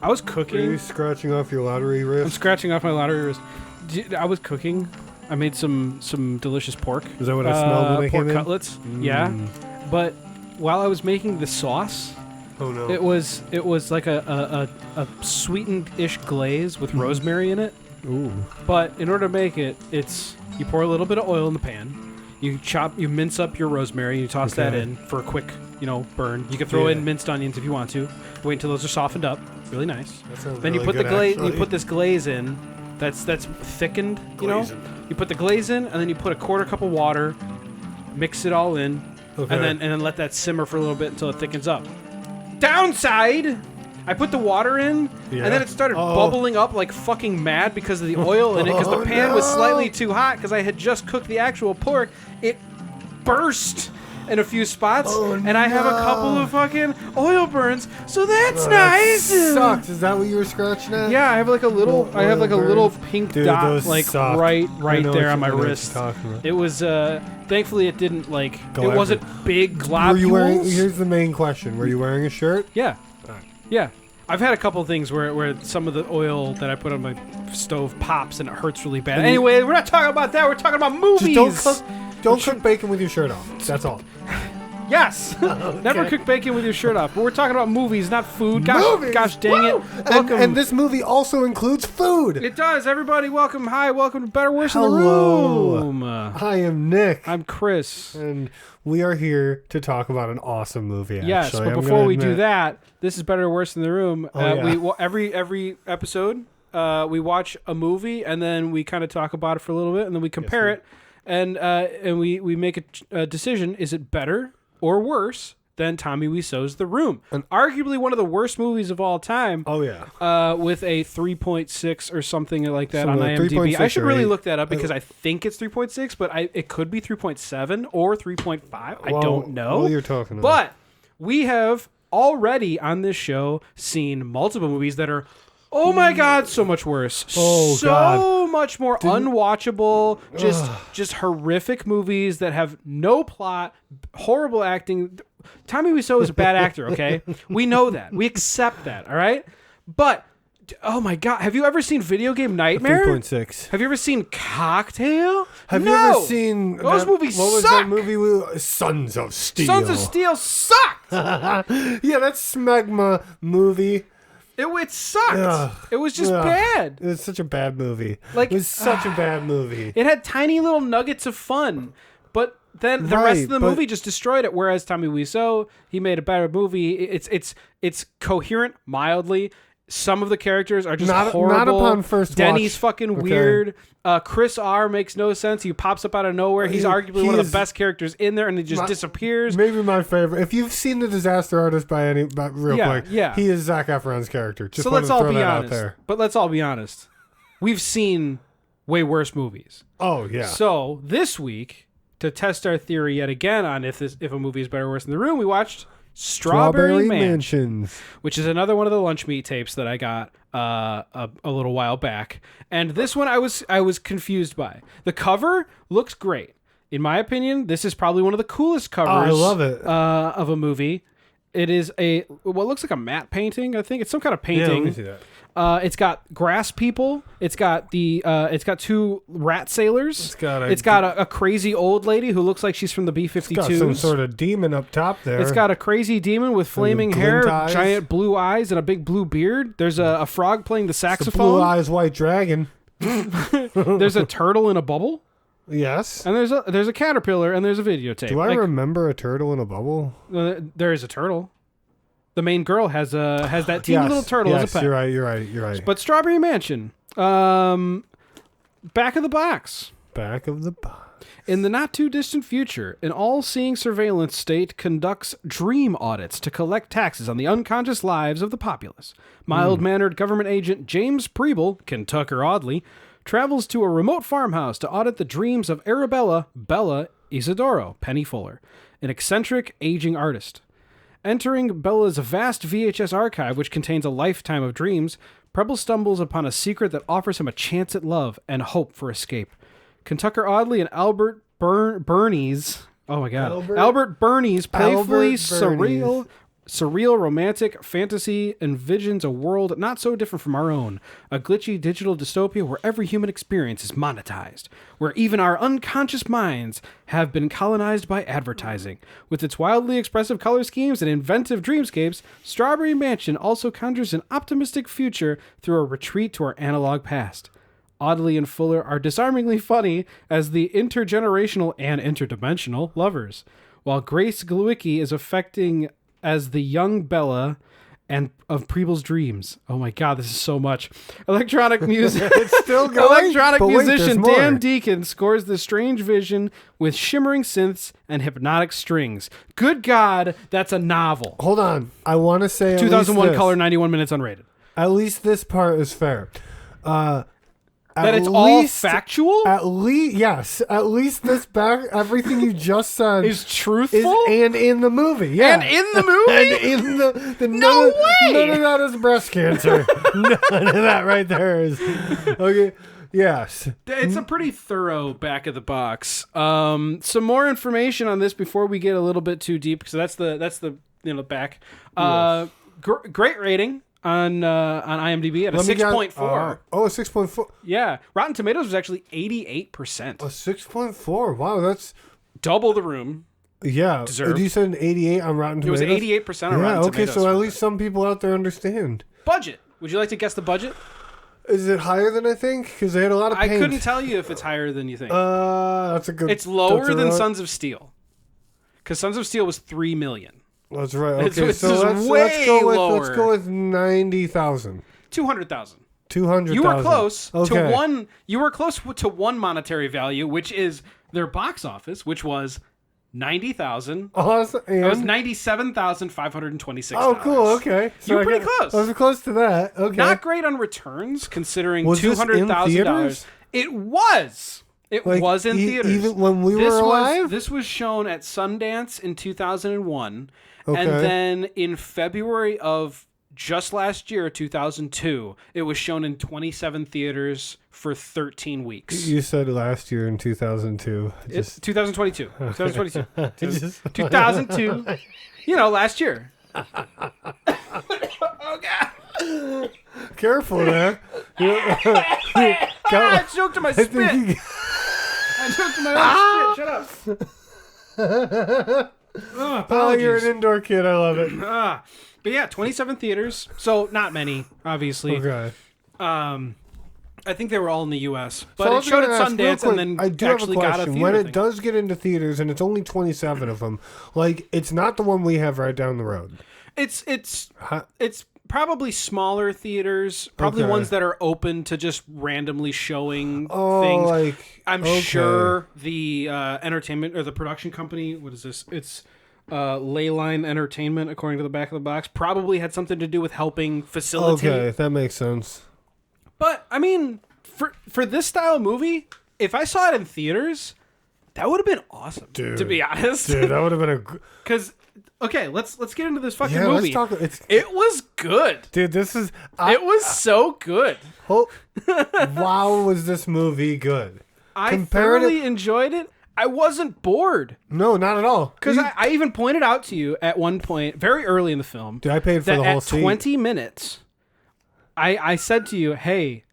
I was cooking. Are you scratching off your lottery wrist? I'm scratching off my lottery wrist. I was cooking. I made some delicious pork. Is that what I smelled when I pork came cutlets. Yeah. But while I was making the sauce, oh no, it was like a sweetened-ish glaze with rosemary in it. Ooh. But in order to make it, you pour a little bit of oil in the pan. You mince up your rosemary. You toss that in for a quick, burn. You can throw in minced onions if you want to. Wait until those are softened up. Really nice. Then you put the glaze. You put this glaze in. That's thickened. You put the glaze in, and then you put a quarter cup of water. Mix it all in, and then let that simmer for a little bit until it thickens up. Downside. I put the water in, and then it started bubbling up like fucking mad because of the oil in it, because the pan was slightly too hot because I had just cooked the actual pork. It burst in a few spots, and I have a couple of fucking oil burns, so that's nice. That sucks. Is that what you were scratching at? Yeah, I have like a little, pink dot, like suck. right there on my wrist. It was, thankfully it didn't it wasn't big globules. Here's the main question: were you wearing a shirt? Yeah. Yeah. I've had a couple of things where some of the oil that I put on my stove pops and it hurts really bad. Anyway, we're not talking about that. We're talking about movies. Just don't cook bacon with your shirt off. That's all. Yes. Never cook bacon with your shirt off. But we're talking about movies, not food. Gosh dang it. Welcome. And this movie also includes food. It does. Everybody, welcome. Hi, welcome to Better, Worse in the Room. I am Nick. I'm Chris. And we are here to talk about an awesome movie, actually. Yes, but before we do that, this is Better, Worse in the Room. Every episode, we watch a movie, and then we kind of talk about it for a little bit, and then we compare it, and we make a decision. Is it better or worse than Tommy Wiseau's The Room? Arguably one of the worst movies of all time. Oh, yeah. With a 3.6 or something like that on IMDb. I should really look that up because I think it's 3.6, but it could be 3.7 or 3.5. I don't know. What you're talking about. But we have already on this show seen multiple movies that are, oh my God, so much worse. So much more unwatchable, just horrific movies that have no plot, horrible acting. Tommy Wiseau is a bad actor, okay? We know that. We accept that, all right? But, oh my God, have you ever seen Video Game Nightmare? 3.6. Have you ever seen Cocktail? Have you ever seen... Those movies what suck! was that movie? Sons of Steel. Sons of Steel sucked! Yeah, that smegma movie. It sucked. Ugh. It was just bad. It was such a bad movie. It was such a bad movie. It had tiny little nuggets of fun, but then the rest of the movie just destroyed it. Whereas Tommy Wiseau, he made a better movie. It's coherent mildly. Some of the characters are just horrible. Not upon first watch. Denny's fucking weird. Chris R makes no sense. He pops up out of nowhere. He's arguably one of the best characters in there, and he just disappears. Maybe my favorite. If you've seen The Disaster Artist real quick, he is Zac Efron's character. Just let's all be honest. Out there. But let's all be honest. We've seen way worse movies. Oh yeah. So this week, to test our theory yet again on if a movie is better or worse in the room, we watched Strawberry Mansions, which is another one of the lunch meat tapes that I got a little while back. And this one I was confused by. The cover looks great. In my opinion, this is probably one of the coolest covers. I love it. Of a movie. It is what looks like a matte painting. I think it's some kind of painting. Yeah, let me see that. It's got grass people. It's got it's got two rat sailors. It's got a crazy old lady who looks like she's from the B-52s. It's got some sort of demon up top there. It's got a crazy demon with flaming hair, giant blue eyes, and a big blue beard. There's a frog playing the saxophone. Blue eyes white dragon. There's a turtle in a bubble. Yes. And there's a caterpillar and there's a videotape. Do I remember a turtle in a bubble? There is a turtle. The main girl has that teeny little turtle as a pet. You're right. But Strawberry Mansion, back of the box. Back of the box. In the not-too-distant future, an all-seeing surveillance state conducts dream audits to collect taxes on the unconscious lives of the populace. Mild-mannered government agent James Preble, Kentucker Audley, travels to a remote farmhouse to audit the dreams of Arabella Bella Isadora, Penny Fuller, an eccentric, aging artist. Entering Bella's vast VHS archive, which contains a lifetime of dreams, Preble stumbles upon a secret that offers him a chance at love and hope for escape. Kentucker Audley and Albert Bernies playfully surreal surreal romantic fantasy envisions a world not so different from our own, a glitchy digital dystopia where every human experience is monetized, where even our unconscious minds have been colonized by advertising. With its wildly expressive color schemes and inventive dreamscapes, Strawberry Mansion also conjures an optimistic future through a retreat to our analog past. Audley and Fuller are disarmingly funny as the intergenerational and interdimensional lovers, while Grace Glowicki is affecting as the young Bella and of Preble's dreams. Oh my God, this is so much. Electronic music. It's still going. Electronic musician Dan Deacon scores the strange vision with shimmering synths and hypnotic strings. Good God, that's a novel. Hold on. I want to say 2001 color, 91 minutes unrated. At least this part is fair. That it's all factual? At least, yes. At least this everything you just said is truthful? And in the movie, yeah. And in the movie? And in the no way! None of that is breast cancer. None of that right there is. Okay, yes. It's a pretty thorough back of the box. Some more information on this before we get a little bit too deep, because that's the back. Yes. Great rating. On IMDb at a 6.4. A 6.4. Yeah. Rotten Tomatoes was actually 88%. A 6.4. Wow, that's double the room. Yeah. Deserved. You said an 88 on Rotten Tomatoes? It was 88% on Rotten Tomatoes. Okay, so at least some people out there understand. Budget. Would you like to guess the budget? Is it higher than I think? Because they had a lot of paint. I couldn't tell you if it's higher than you think. That's a good... It's lower than Sons of Steel. Because Sons of Steel was $3 million. That's right. Okay, so let's go with 90,000. 200,000. 200,000. You were close to one. You were close to one monetary value, which is their box office, which was 90,000. Awesome. It was $97,526. Oh, cool. Okay, so you were pretty close. I was close to that. Okay. Not great on returns, considering $200,000. It was. It was in theaters. Even when we were alive? This was shown at Sundance in 2001. Okay. And then in February of just last year, 2002, it was shown in 27 theaters for 13 weeks. You said last year in 2002. It's 2022. 2022. 2002. Last year. Oh, God. Careful there. I choked on my spit. I choked on my own spit. Shut up. Oh, you're an indoor kid. I love it. But yeah, 27 theaters. So not many, obviously. Okay. I think they were all in the U.S. But it showed at Sundance and then I do actually have a got a question. theater When it does get into theaters, and it's only 27 of them, like, it's not the one we have right down the road. It's probably smaller theaters, probably ones that are open to just randomly showing things. I'm sure the entertainment or the production company, what is this? It's Leyline Entertainment, according to the back of the box, probably had something to do with helping facilitate. Okay, that makes sense. But, I mean, for this style of movie, if I saw it in theaters, that would have been awesome, dude, to be honest. Dude, that would have been a... Because... Okay, let's get into this fucking movie. Let's talk. It was good, dude. This is. It was so good. Wow, was this movie good? I thoroughly enjoyed it. I wasn't bored. No, not at all. Because I even pointed out to you at one point, very early in the film, dude, I paid for the whole seat. At 20 minutes, I said to you, "Hey,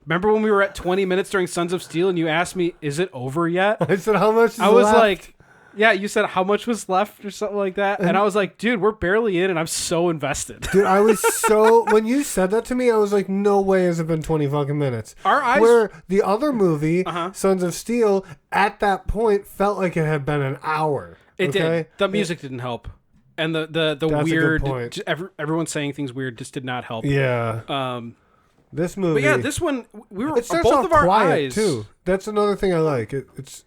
remember when we were at 20 minutes during Sons of Steel, and you asked me, is it over yet?" I said, "How much is left?" I was like. Yeah, you said how much was left or something like that. And I was like, dude, we're barely in and I'm so invested. Dude, I was so... When you said that to me, I was like, no way has it been 20 fucking minutes. Our eyes... Where the other movie, Sons of Steel, at that point felt like it had been an hour. It did. The music didn't help. And the weird... Everyone saying things weird just did not help. Yeah. This movie... But yeah, this one, we were... It starts both off of our quiet, eyes... too. That's another thing I like. It's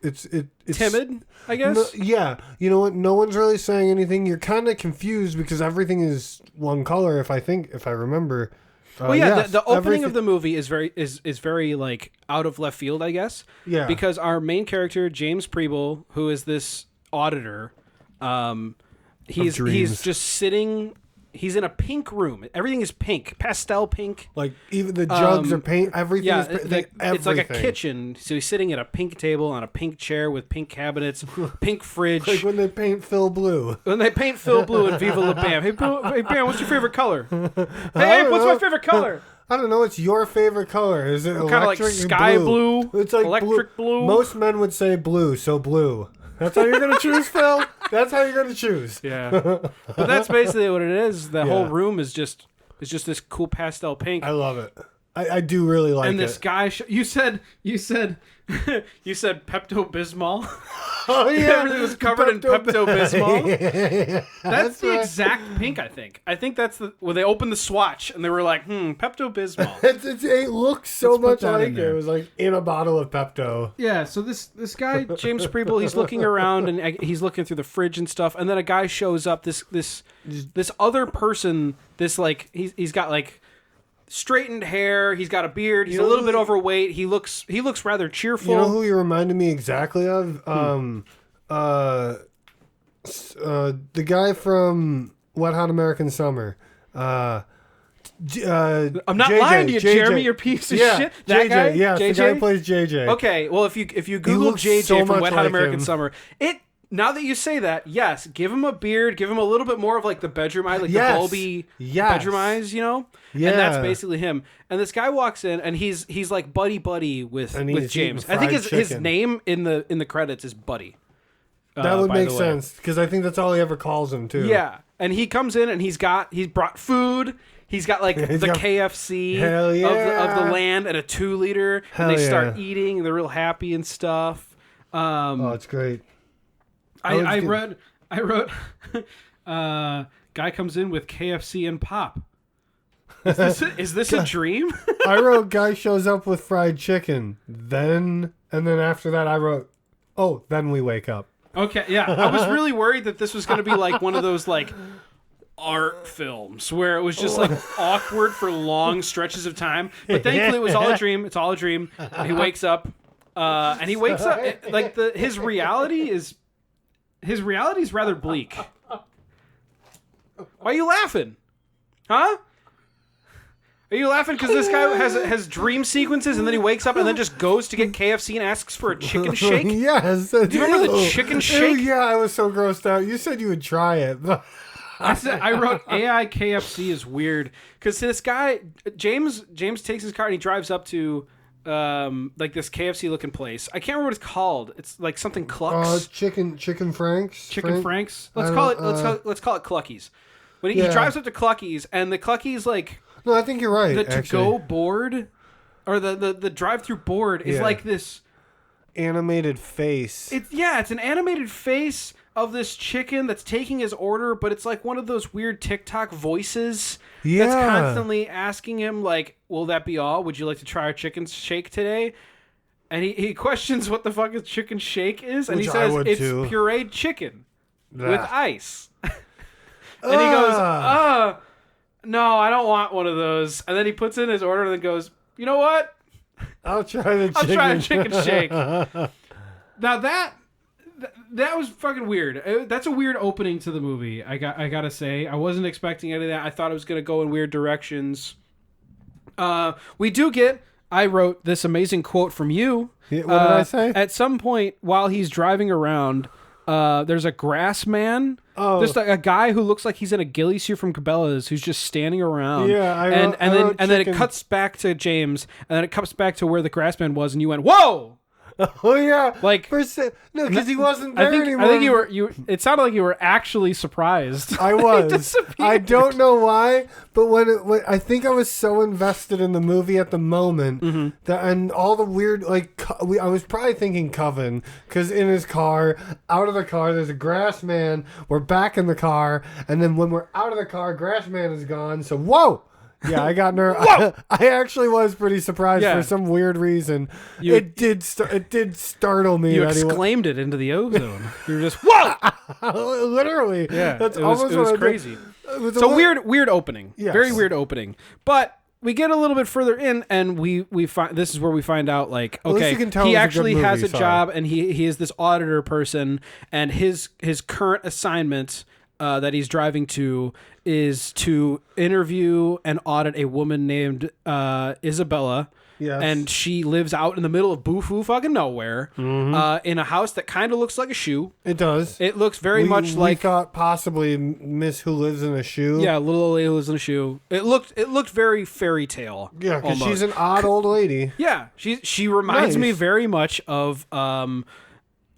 timid, I guess. No, yeah, you know what? No one's really saying anything. You're kind of confused because everything is one color. If I remember. Well, yeah, the opening of the movie is very like out of left field, I guess. Yeah. Because our main character, James Preble, who is this auditor, he's just sitting he's in a pink room. Everything is pink, pastel pink. Like even the jugs are pink. Everything is pink. It's like a kitchen. So he's sitting at a pink table on a pink chair with pink cabinets, pink fridge. Like when they paint Phil blue. When they paint Phil blue and Viva La Bam. Hey, Bam, what's your favorite color? Hey, what's my favorite color? I don't know. It's your favorite color. Is it kind of like sky blue? It's like electric blue. Most men would say blue, so blue. That's how you're gonna choose, Phil. That's how you're gonna choose. Yeah, but that's basically what it is. The whole room is just this cool pastel pink. I love it. I do really like it. And this guy, you said Pepto-Bismol. Oh yeah, everything was covered in Pepto-Bismol. Yeah. That's the exact pink. I think that's when they opened the swatch and they were like, Pepto-Bismol. It looks so much like it. It was like in a bottle of Pepto. Yeah. So this guy James Preble, he's looking around and he's looking through the fridge and stuff, and then a guy shows up. This other person. This like he's got like straightened hair. He's got a beard. He's a little bit overweight. He looks rather cheerful. You know who he reminded me exactly of? The guy from Wet Hot American Summer. I'm not lying to you, Jeremy. You're piece of shit. That JJ, guy. Yeah, JJ? the guy who plays JJ. Okay. Well, if you Google JJ so from Wet Hot like American him. Summer, now that you say that, yes, give him a beard, give him a little bit more of like the bedroom eye, like the bulby bedroom eyes, you know? Yeah. And that's basically him. And this guy walks in and he's like buddy with James. I think his name in the credits is Buddy. That would make sense because I think that's all he ever calls him too. Yeah. And he comes in and he's brought food. He's got like the KFC of the land and a 2-liter. And they start eating and they're real happy and stuff. Oh, it's great. I wrote guy comes in with KFC and pop. Is this a dream? I wrote guy shows up with fried chicken. And then after that I wrote, then we wake up. Okay, yeah. I was really worried that this was going to be like one of those like art films where it was just like awkward for long stretches of time. But thankfully it was all a dream. It's all a dream. He wakes up like his reality is rather bleak. Why are you laughing? Huh? Are you laughing because this guy has dream sequences and then he wakes up and then just goes to get KFC and asks for a chicken shake? Yes. Do you remember the chicken shake? Yeah, I was so grossed out. You said you would try it. I wrote AI KFC is weird because this guy James takes his car and he drives up to like this KFC looking place. I can't remember what it's called. It's like something Clucks. Chicken Franks. Frank's. Let's call it Cluckies. When he drives up to Cluckies and the Cluckies like. No, I think you're right. The to-go board, or the drive-through board is like this animated face. It's an animated face of this chicken that's taking his order, but it's like one of those weird TikTok voices that's constantly asking him like, "Will that be all? Would you like to try our chicken shake today?" And he questions what the fuck a chicken shake is, and he says it's pureed chicken with ice. And he goes, no, I don't want one of those. And then he puts in his order and then goes, you know what? I'll try a chicken shake. Now that was fucking weird. That's a weird opening to the movie. I gotta say, I wasn't expecting any of that. I thought it was gonna go in weird directions. We do get. I wrote this amazing quote from you. What did I say? At some point while he's driving around, there's a grass man. Just a guy who looks like he's in a ghillie suit from Cabela's who's just standing around. Yeah, and then it cuts back to James, and then it cuts back to where the grass man was, and you went, "Whoa!" Oh yeah, like no, because he wasn't there anymore. I think you. It sounded like you were actually surprised. I was. I don't know why, but when I think I was so invested in the movie at the moment that, and all the weird I was probably thinking Coven because in his car, out of the car, there's a grass man. We're back in the car, and then when we're out of the car, grass man is gone. So whoa. Yeah, I got nervous. I actually was pretty surprised for some weird reason. It did startle me. You exclaimed it into the ozone. You were just whoa! Literally. Yeah, that's it was crazy. So weird opening. Yes. Very weird opening. But we get a little bit further in, and we find this is where we find out like he actually has a job, and he is this auditor person, and his current assignment. that he's driving to is to interview and audit a woman named Isabella. Yes. And she lives out in the middle of boo-foo fucking nowhere in a house that kind of looks like a shoe. It does. It looks very much like... We thought possibly Miss Who Lives in a Shoe. Yeah, little old lady who lives in a shoe. It looked very fairy tale. Yeah, because she's an odd old lady. Yeah, she reminds me very much of...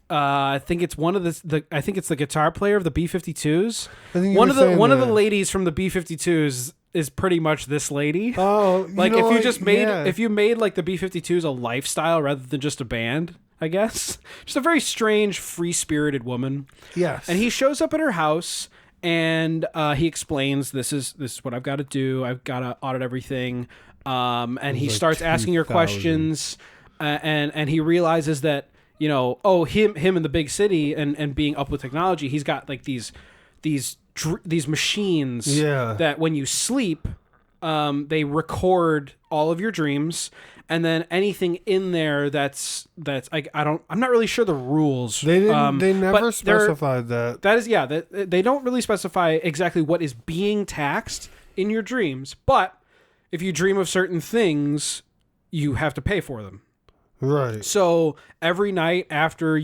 I think it's one of I think it's the guitar player of the B-52s. One of the ladies from the B-52s is pretty much this lady. Oh, like if you made like the B-52s a lifestyle rather than just a band, I guess. Just a very strange, free-spirited woman. Yes. And he shows up at her house and he explains this is what I've got to do. I've got to audit everything. And he starts asking her questions and he realizes that him in the big city and being up with technology, he's got like these machines that when you sleep, they record all of your dreams, and then anything in there that's I'm not really sure the rules. They never specified that. That is they don't really specify exactly what is being taxed in your dreams, but if you dream of certain things, you have to pay for them. Right. So every night after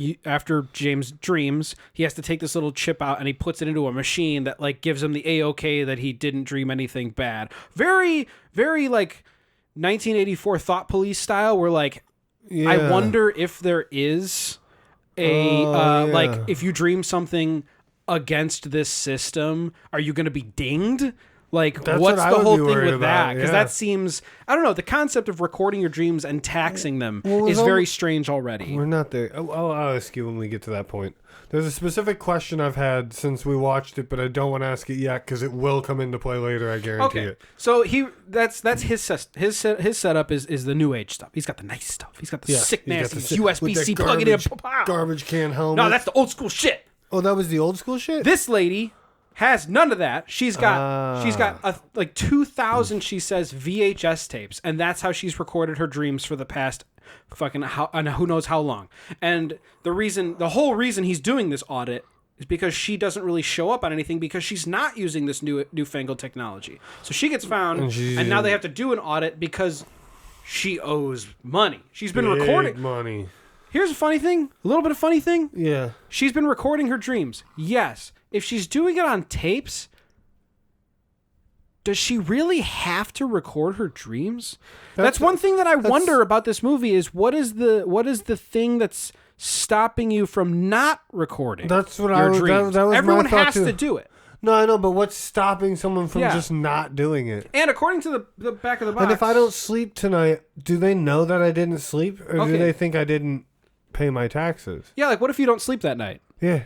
James dreams, he has to take this little chip out and he puts it into a machine that like gives him the A-OK that he didn't dream anything bad. Very, very like 1984 Thought Police style, where like I wonder if there is like if you dream something against this system, are you going to be dinged? Like, what's the whole thing with that? Because that seems, I don't know, the concept of recording your dreams and taxing them is very strange already. We're not there. I'll ask you when we get to that point. There's a specific question I've had since we watched it, but I don't want to ask it yet because it will come into play later, I guarantee it. So that's his setup is the new age stuff. He's got the nice stuff. He's got the sick, nasty USB-C plug-in garbage can helmet. No, that's the old school shit. Oh, that was the old school shit? This lady has none of that. She's got like 2,000, she says, VHS tapes, and that's how she's recorded her dreams for the past fucking who knows how long. And the whole reason he's doing this audit is because she doesn't really show up on anything because she's not using this newfangled technology. So she gets found, and now they have to do an audit because she owes money. She's been recording money. Here's a funny thing, a little bit of funny thing. Yeah. She's been recording her dreams. Yes. If she's doing it on tapes, does she really have to record her dreams? That's one thing that I wonder about this movie is what is the thing that's stopping you from not recording your dreams? That was Everyone my thought has too. to do it. No, I know, but what's stopping someone from just not doing it? And according to the back of the box... And if I don't sleep tonight, do they know that I didn't sleep? Or do they think I didn't pay my taxes? Yeah, like what if you don't sleep that night? Yeah.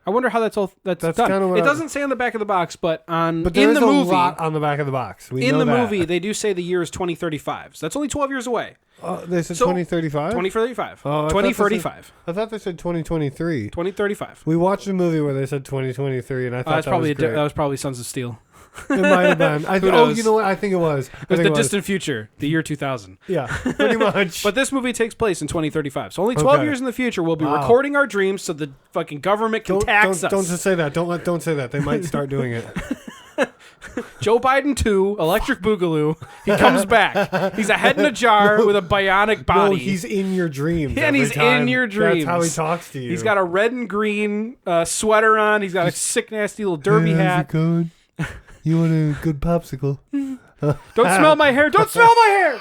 I wonder how that's done. Kind of it doesn't say on the back of the box, but in the there is movie, a lot on the back of the box. In the movie, they do say the year is 2035. So that's only 12 years away. They said 2035? 2035. Oh, 2035. I thought they said 2023. 2035. We watched a movie where they said 2023, and I thought that was great. That was probably Sons of Steel. It might have been. You know what? I think it was. It was the distant future, the year 2000. Yeah, pretty much. But this movie takes place in 2035. So only 12 years in the future, we'll be recording our dreams so the fucking government can tax us. Don't just say that. Don't say that. They might start doing it. Joe Biden 2, Electric Boogaloo. He comes back. He's a head in a jar with a bionic body. No, he's in your dreams. And he's in your dreams. That's how he talks to you. He's got a red and green sweater on. He's got a sick, nasty little derby hat. You want a good popsicle? Don't smell my hair. Don't smell my hair.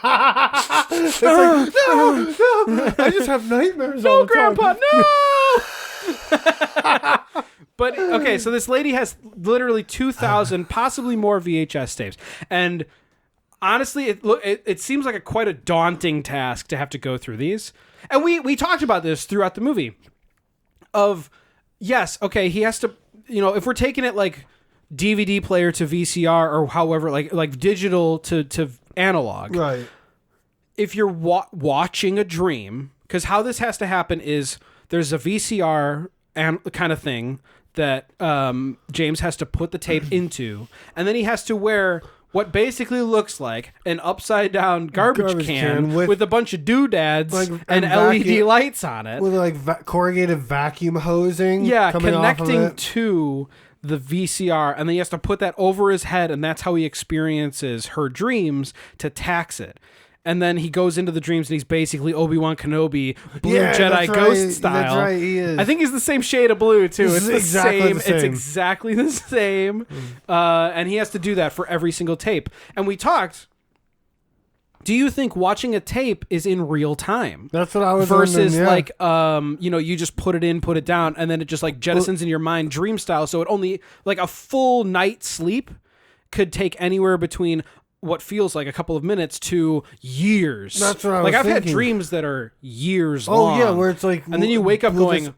It's like, no. I just have nightmares all the time. No, Grandpa, no. But, okay, so this lady has literally 2,000, possibly more VHS tapes. And honestly, it seems like quite a daunting task to have to go through these. And we talked about this throughout the movie. Yes, okay, he has to, if we're taking it like DVD player to VCR or however, like digital to analog. Right. If you're watching a dream, because how this has to happen is there's a VCR kind of thing that James has to put the tape into, and then he has to wear what basically looks like an upside down garbage can with a bunch of doodads and LED lights on it. With corrugated vacuum hosing connecting to the VCR, and then he has to put that over his head, and that's how he experiences her dreams to tax it. And then he goes into the dreams, and he's basically Obi-Wan Kenobi, blue Jedi ghost style. That's right, he is. I think he's the same shade of blue too. It's the exactly same. the same. It's exactly the same. And he has to do that for every single tape. And we talked. Do you think watching a tape is in real time? That's what I was versus wondering, yeah. like you just put it in, put it down, and then it just like jettisons in your mind dream style. So it only like a full night's sleep could take anywhere between what feels like a couple of minutes to years. That's what I was like I've thinking. had dreams that are years long. Oh yeah, where it's like, and then you wake up going,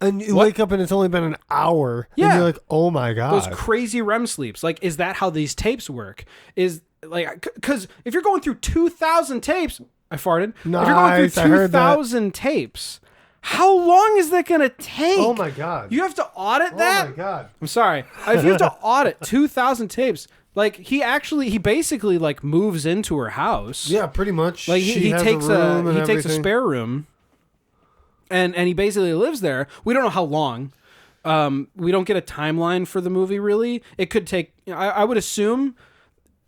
and you what? wake up and it's only been an hour. Yeah. And you're like, oh my god, those crazy REM sleeps. Like, is that how these tapes work? Is like, because if you're going through 2,000 tapes, I farted. Nice, if you're going I through heard that. 2,000 tapes, how long is that gonna take? Oh my god, You have to audit that? Oh my god. I'm sorry. If you have to audit 2,000 tapes, like he basically like moves into her house. Yeah, pretty much. Like She he has takes room and he takes a everything. spare room, and he basically lives there. We don't know how long. We don't get a timeline for the movie really. It could take. I would assume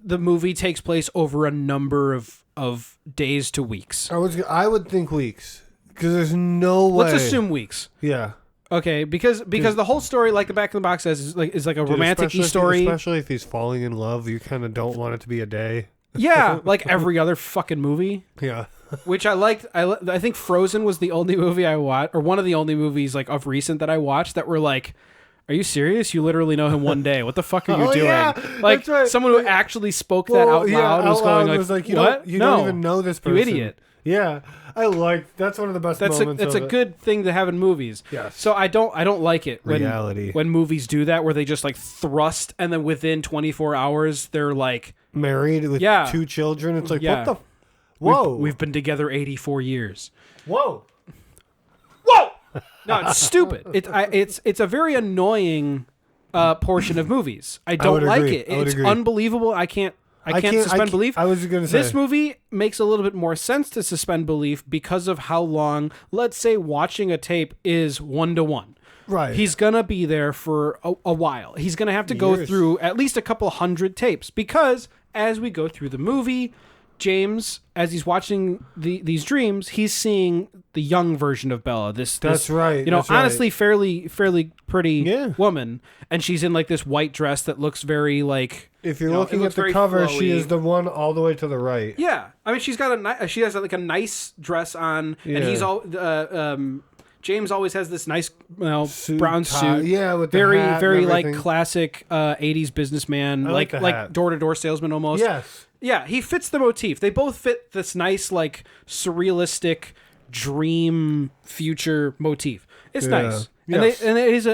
the movie takes place over a number of days to weeks. I would think weeks because there's no way. Let's assume weeks. Yeah. Okay, because the whole story, like the back of the box says, is like a romantic-y especially story. Especially if he's falling in love, you kind of don't want it to be a day. Yeah, like every other fucking movie. Yeah. Which I liked. I think Frozen was the only movie I watched, or one of the only movies like of recent that I watched that were like, are you serious? You literally know him one day. What the fuck are you Oh, doing? yeah, Like that's right. someone who actually spoke that out loud was going like, you what? don't even know this person. You idiot. Yeah. That's one of the best moments. That's a good thing to have in movies. Yes. So I don't like it when movies do that, where they just like thrust and then within 24 hours they're like married with two children. It's like, Yeah. what the? Whoa. We've been together 84 years. Whoa. No, it's stupid. It's a very annoying portion of movies. I don't would like agree. it. I would It's agree. unbelievable. I can't suspend belief. I was going to say This movie makes a little bit more sense to suspend belief because of how long, let's say, watching a tape is 1-to-1. Right. He's going to be there for a while. He's going to have to go Years. through at least a couple hundred tapes because as we go through the movie, James, as he's watching these dreams, he's seeing the young version of Bella. That's right. You know, that's right. honestly, fairly pretty Yeah. woman, and she's in like this white dress that looks very like. If you're you know, it looking looks at the very cover, flowy. she is the one all the way to the right. Yeah, I mean, she has like a nice dress on, and Yeah. he's all. James always has this nice, Suit, brown tie. suit. Yeah, with the very, hat and very like everything. classic 80s businessman, I like the hat. door-to-door salesman almost. Yes. Yeah, he fits the motif. They both fit this nice, like, surrealistic dream future motif. It's Yeah. nice. Yes. And it is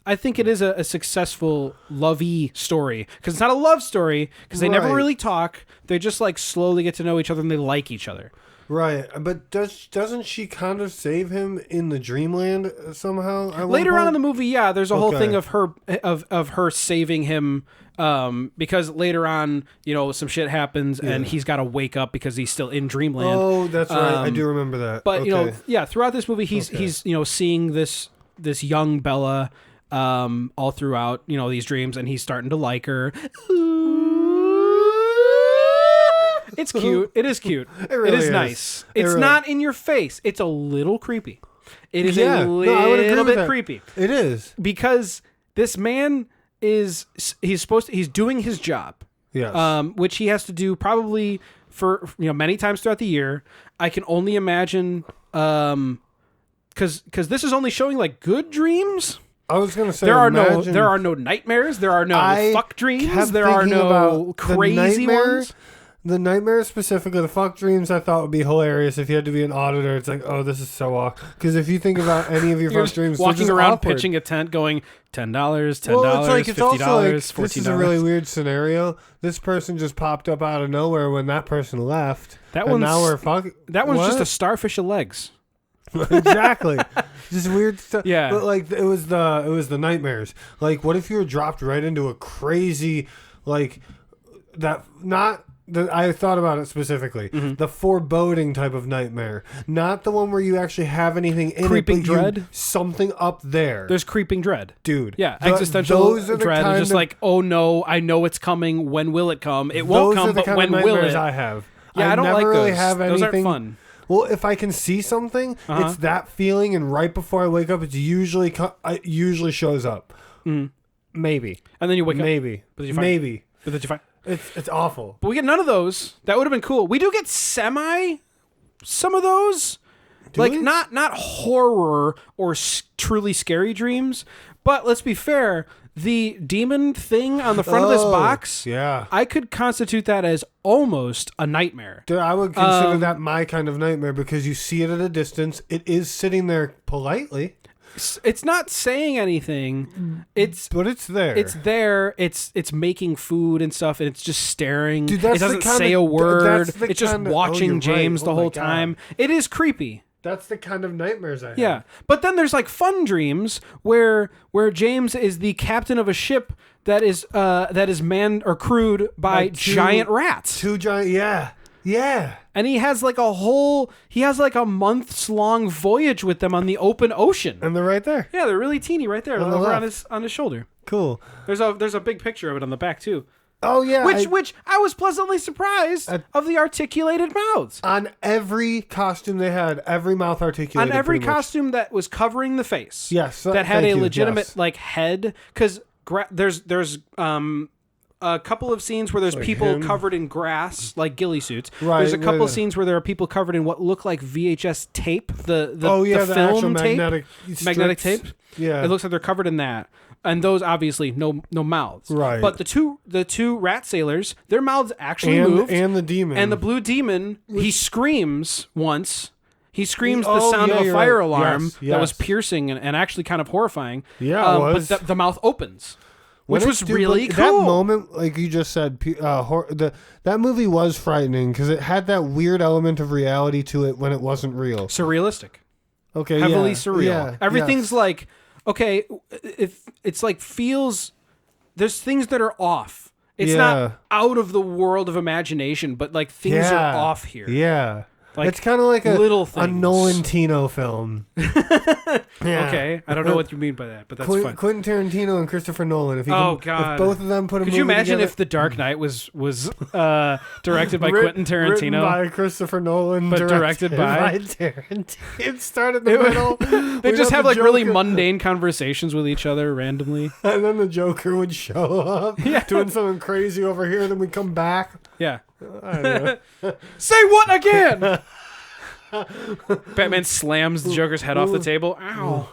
I think it is a successful lovey story. Because it's not a love story, because they never Right. really talk. They just, like, slowly get to know each other and they like each other. Right, but doesn't she kind of save him in the dreamland somehow? At one Later on point? in the movie, yeah, there's a whole Okay. thing of her saving him because later on, you know, some shit happens and he's got to wake up because he's still in dreamland. Oh, that's right. I do remember that. But you know, Okay. yeah, throughout this movie, he's you know seeing this young Bella all throughout you know these dreams, and he's starting to like her. It's cute. It is cute. really it is is. nice. It It's really- not in your face. It's a little creepy. It is Yeah. a No, I would agree little with bit that. creepy It is. because this man he's doing his job. Yes. Which he has to do probably for you know many times throughout the year. I can only imagine because this is only showing like good dreams. I was gonna say There are imagine- no nightmares. There are no I fuck dreams. kept There are thinking no about the crazy nightmare- ones. The nightmares specifically, the fuck dreams, I thought would be hilarious if you had to be an auditor. It's like, oh, this is so awkward. Because if you think about any of your You're fuck just dreams, they're walking just around awkward. pitching a tent, going $10, $10, Well, it's like it's $50, also like $14. this is a really weird scenario. This person just popped up out of nowhere when that person left. That and one's- now we're fucking. That one's just a What? starfish of legs. Exactly. Just weird stuff. Yeah. But like it was the nightmares. Like what if you were dropped right into a crazy like that not I thought about it specifically. The foreboding type of nightmare, not the one where you actually have anything in Creeping it, but dread? something up there. There's creeping dread. Dude. Yeah, existential those are the dread. kind It's just of, like, oh no, I know it's coming. When will it come? It won't those come, are the but kind when of will nightmares it? I have. Yeah, I don't never like really those. have anything. Those aren't fun. Well, if I can see something, it's that feeling, and right before I wake up, it usually shows up. Maybe. And then you wake up. Maybe. But did you find Maybe. But did you find It's awful. But we get none of those. That would have been cool. We do get some of those. Like, not horror or truly scary dreams, but let's be fair, the demon thing on the front of this box, yeah, I could constitute that as almost a nightmare. Dude, I would consider that my kind of nightmare because you see it at a distance. It is sitting there politely. It's not saying anything. But it's there. It's there. It's making food and stuff, and it's just staring. Dude, it doesn't say a word. It's just watching James the whole time. It is creepy. That's the kind of nightmares I have. Yeah, but then there's like fun dreams where James is the captain of a ship that is manned or crewed by giant rats. Two giant, yeah. And he has like a months long voyage with them on the open ocean. And they're right there. Yeah, they're really teeny right there, over on his shoulder. Cool. There's a big picture of it on the back too. Oh yeah, which I was pleasantly surprised of the articulated mouths on every costume they had. Every mouth articulated on every costume that was covering the face. Yes, that had a legitimate like head. Because there's a couple of scenes where there's people covered in grass, like ghillie suits. Right. There's a couple of scenes where there are people covered in what look like VHS tape. The film tape, magnetic tape. Yeah, it looks like they're covered in that. And those obviously no mouths. Right. But the two rat sailors, their mouths actually moved. And the demon. And the blue demon, he screams once. He screams the sound of a fire alarm that was piercing and actually kind of horrifying. Yeah, it was. But the mouth opens, which was really cool. That moment, like you just said, that movie was frightening because it had that weird element of reality to it when it wasn't real. Surrealistic. Okay, heavily surreal. Yeah, everything's like... Okay, if it's like there's things that are off. It's not out of the world of imagination, but like things are off here. Yeah. Like, it's kind of like a Nolan Tino film. Okay, I don't know what you mean by that, but that's fine. Quentin Tarantino and Christopher Nolan. If God! If both of them put a movie Could you imagine together, if The Dark Knight was directed by Quentin Tarantino, written by Christopher Nolan, but directed by Tarantino? It started in the middle. They just have like really mundane conversations with each other randomly, and then the Joker would show up, doing something crazy over here. Then we come back. Yeah. I don't know. Say what again? Batman slams the Joker's head off the table. Ow.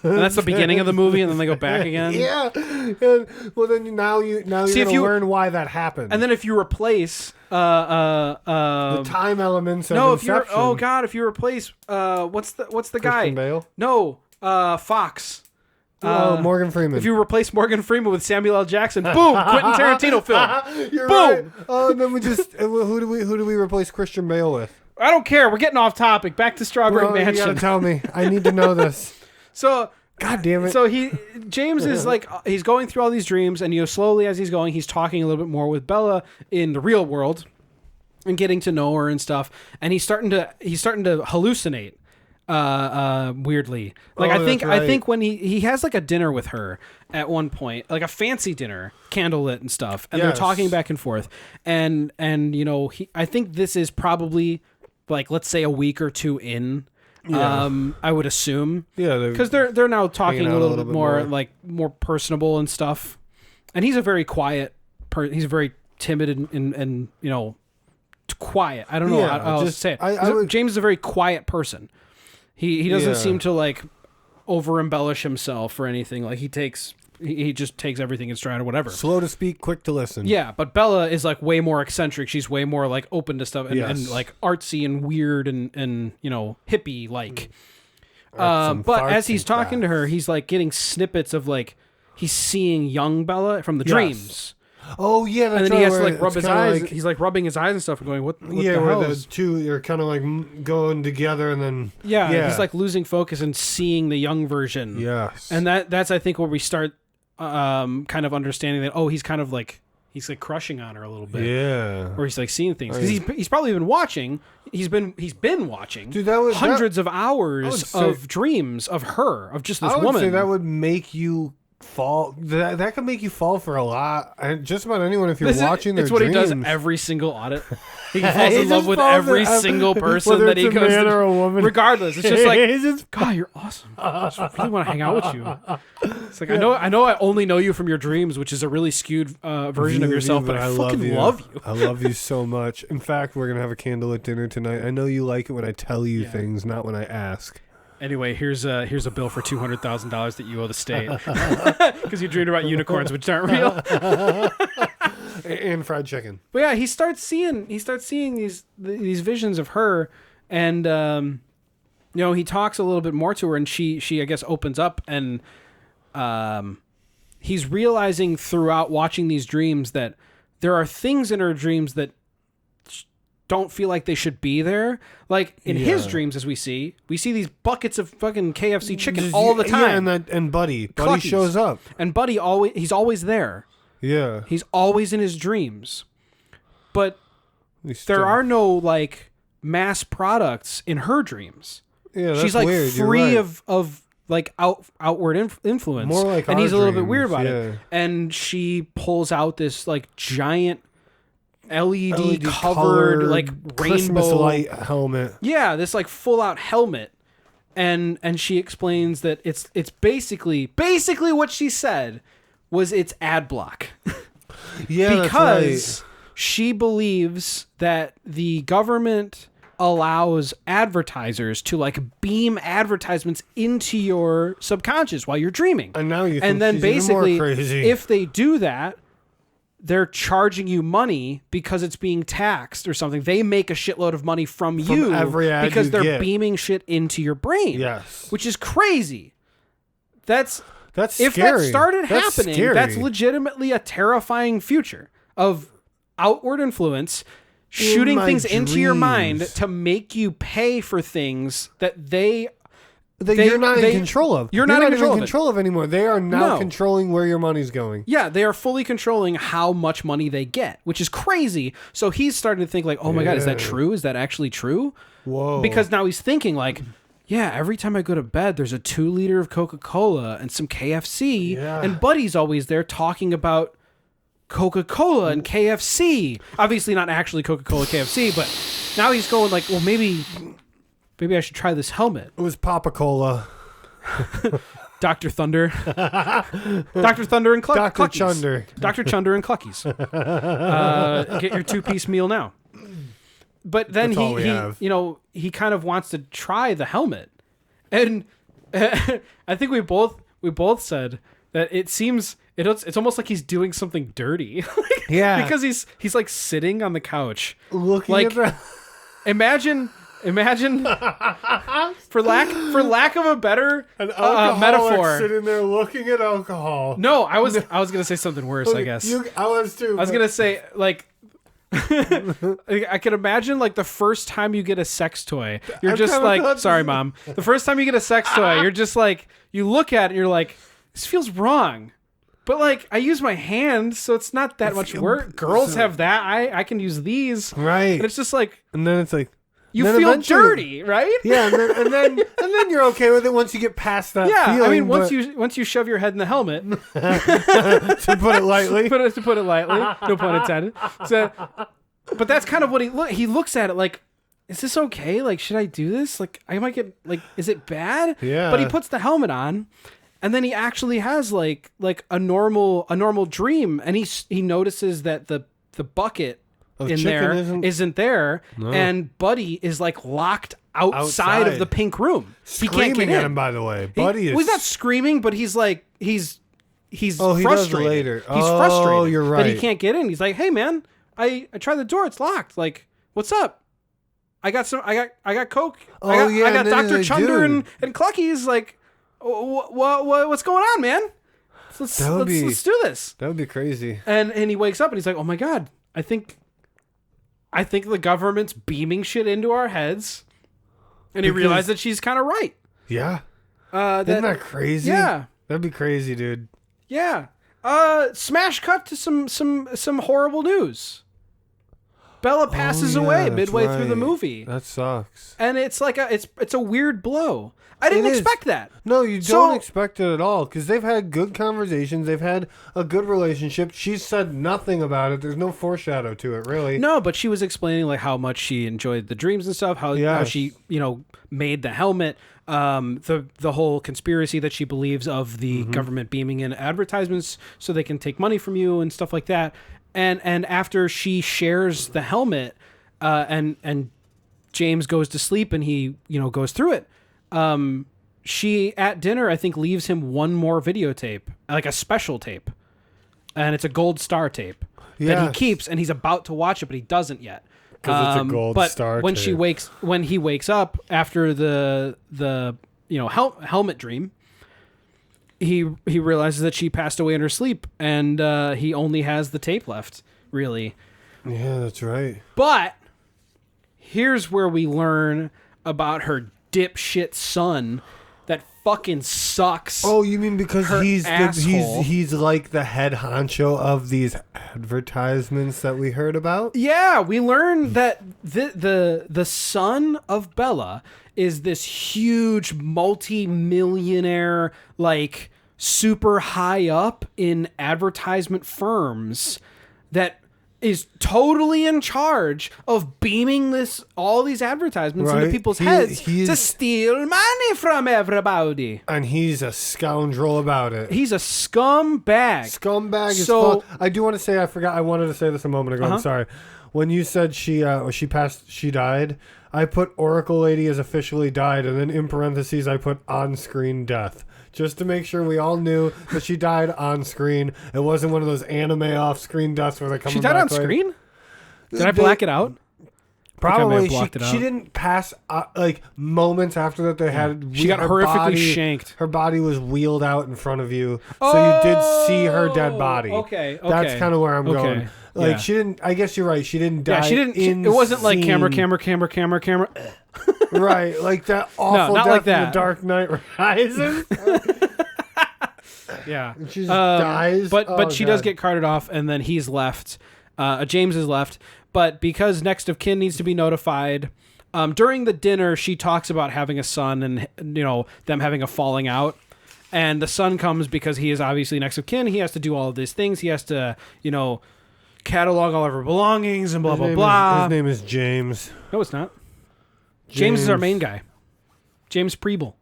And that's the beginning of the movie, and then they go back again. Yeah. And, well, then now you're gonna learn why that happened. And then if you replace the time elements of Inception. if you replace what's the guy? Christian Bale? No, Fox. Morgan Freeman. If you replace Morgan Freeman with Samuel L. Jackson, boom, Quentin Tarantino film. You're boom. Right. Oh, then we just who do we replace Christian Bale with? I don't care. We're getting off topic. Back to Strawberry Mansion. You gotta tell me. I need to know this. So, God damn it. So James is like, he's going through all these dreams, and slowly as he's going, he's talking a little bit more with Bella in the real world, and getting to know her and stuff. And he's starting to hallucinate. Weirdly, like I think when he has like a dinner with her at one point, like a fancy dinner, candlelit and stuff, and they're talking back and forth, and I think this is probably like, let's say, a week or two in. I would assume, because they're now talking a little bit more like more personable and stuff, and he's a very quiet he's very timid and quiet. I don't know how to say it. James is a very quiet person. He doesn't seem to like over embellish himself or anything. Like he just takes everything in stride or whatever. Slow to speak, quick to listen. Yeah, but Bella is like way more eccentric. She's way more like open to stuff and like artsy and weird and hippie like. But as he's talking to her, he's like getting snippets of like he's seeing young Bella from the dreams. Oh yeah, that's and then he has to like rub his eyes. He's like rubbing his eyes and stuff, and going, "What the hell?" Where the two are kind of like going together, and then he's like losing focus and seeing the young version. Yes, and that's I think where we start kind of understanding that he's kind of like He's like crushing on her a little bit. Yeah. Or he's like seeing things because he's probably been watching. He's been watching Dude, hundreds of hours of dreams of her, of just this woman. I would say that would make you fall. That could make you fall for a lot. And just about anyone if you're watching their dreams. It's what he does every single audit. He falls in love with every single person that he goes man to. Or a woman. Regardless, it's just like, God, you're awesome. I just really want to hang out with you. It's like I know I only know you from your dreams, which is a really skewed version of yourself, but I fucking love you. I love you so much. In fact, we're gonna have a candlelit dinner tonight. I know you like it when I tell you things, not when I ask. Anyway, here's a bill for $200,000 that you owe the state because you dreamed about unicorns, which aren't real. And fried chicken. But yeah, he starts seeing these visions of her, and he talks a little bit more to her, and she I guess opens up, and he's realizing throughout watching these dreams that there are things in her dreams that don't feel like they should be there. Like in his dreams, as we see these buckets of fucking KFC chicken all the time. Yeah, and Buddy Cluckies. shows up, and Buddy he's always there. Yeah, he's always in his dreams, but there are no like mass products in her dreams. Yeah, that's she's like weird. free of like outward influence. More like and our he's a little bit dreams, weird about it. And she pulls out this like giant LED covered like Christmas rainbow light helmet. Yeah, this like full out helmet. And she explains that it's basically what she said was it's ad block. Yeah, because that's right. She believes that the government allows advertisers to like beam advertisements into your subconscious while you're dreaming. And now you think and then she's basically even more crazy. If they do that, they're charging you money because it's being taxed or something. They make a shitload of money from you every ad because they're get. beaming shit into your brain. Yes. Which is crazy. That's if scary. that started That's happening, scary. that's legitimately a terrifying future of outward influence shooting things into your mind to make you pay for things that you're not in control of. You're not in control of anymore. They are now controlling where your money's going. Yeah, they are fully controlling how much money they get, which is crazy. So he's starting to think like, oh my God, is that true? Is that actually true? Whoa. Because now he's thinking like, yeah, every time I go to bed, there's a 2 liter of Coca-Cola and some KFC. Yeah. And Buddy's always there talking about Coca-Cola and KFC. Obviously not actually Coca-Cola KFC, but now he's going like, well, maybe I should try this helmet. It was Papa-Cola. Dr. Thunder. Dr. Thunder and Cluckies. Dr. Chunder. Dr. Chunder and Cluckies. Get your 2-piece meal now. But then he kind of wants to try the helmet. And I think we both said that it seems it's almost like he's doing something dirty. Yeah. Because he's like sitting on the couch looking like, at the Imagine for lack of a better metaphor, sitting there looking at alcohol. No, I was gonna say something worse. I guess I was too. I was gonna say like I can imagine like the first time you get a sex toy, you're just like, sorry, Mom. The first time you get a sex toy, you're just like, you look at it, and you're like, this feels wrong. But like I use my hand, so it's not that much work. Girls have that. I can use these. Right. And it's just like, and then it's like you feel dirty, right? Yeah, and then you're okay with it once you get past that. Yeah, feeling, I mean once you shove your head in the helmet, to put it lightly, no pun intended. So, but that's kind of what he looks at it like. Is this okay? Like, should I do this? Like, I might get like, is it bad? Yeah. But he puts the helmet on. And then he actually has like a normal dream, and he notices that the bucket in there isn't there, and Buddy is like locked outside of the pink room. Screaming he can't get in. at him, by the way. Buddy he's not screaming, but he's like he's frustrated. Does later. He's frustrated. You're right. That he can't get in. He's like, hey man, I tried the door, it's locked. Like, what's up? I got Coke. I got Dr. Chunder and Cluckies. Like, what's going on, man? Let's do this. That would be crazy. And he wakes up and he's like, oh my God, I think the government's beaming shit into our heads. And he realized that she's kind of right. Yeah. Isn't that crazy? Yeah. That'd be crazy, dude. Yeah. Smash cut to some horrible news. Bella passes away midway through the movie. That sucks. And it's like it's a weird blow. I didn't expect that. No, you don't expect it at all, because they've had good conversations. They've had a good relationship. She's said nothing about it. There's no foreshadow to it, really. No, but she was explaining like how much she enjoyed the dreams and stuff, how she, made the helmet, the whole conspiracy that she believes of the government beaming in advertisements so they can take money from you and stuff like that. And after she shares the helmet, and James goes to sleep and he, goes through it. She at dinner, I think, leaves him one more videotape, like a special tape, and it's a gold star tape that he keeps, and he's about to watch it, but he doesn't yet. Because it's a gold star when tape. When he wakes up after the helmet dream, he realizes that she passed away in her sleep, and he only has the tape left, really. Yeah, that's right. But here's where we learn about her dipshit son that fucking sucks. Oh, you mean because he's like the head honcho of these advertisements that we heard about? Yeah, we learn that the son of Bella is this huge multi-millionaire, like super high up in advertisement firms that is totally in charge of beaming all these advertisements into people's heads to steal money from everybody. And he's a scoundrel about it. He's a scumbag. Scumbag is fuck. I do want to say, I wanted to say this a moment ago. I'm sorry. When you said she died, I put Oracle Lady as officially died, and then in parentheses I put on-screen death. Just to make sure we all knew that she died on screen. It wasn't one of those anime off-screen deaths where they come back. She died on screen? Did I black it out? Probably. She didn't pass like moments after that. They had. She got horrifically shanked. Her body was wheeled out in front of you, so you did see her dead body. Okay. That's kind of where I'm going. Like she didn't. I guess you're right. She didn't die. Yeah, she didn't. It wasn't like camera. Right, like that awful death like that. In The Dark Knight Rises. Yeah, she just dies. But she does get carted off, and then he's left. James is left, but because next of kin needs to be notified. During the dinner, she talks about having a son and them having a falling out. And the son comes because he is obviously next of kin. He has to do all of these things. He has to catalog all of her belongings and blah blah blah. His name is James. No, it's not. James is our main guy. James Preble.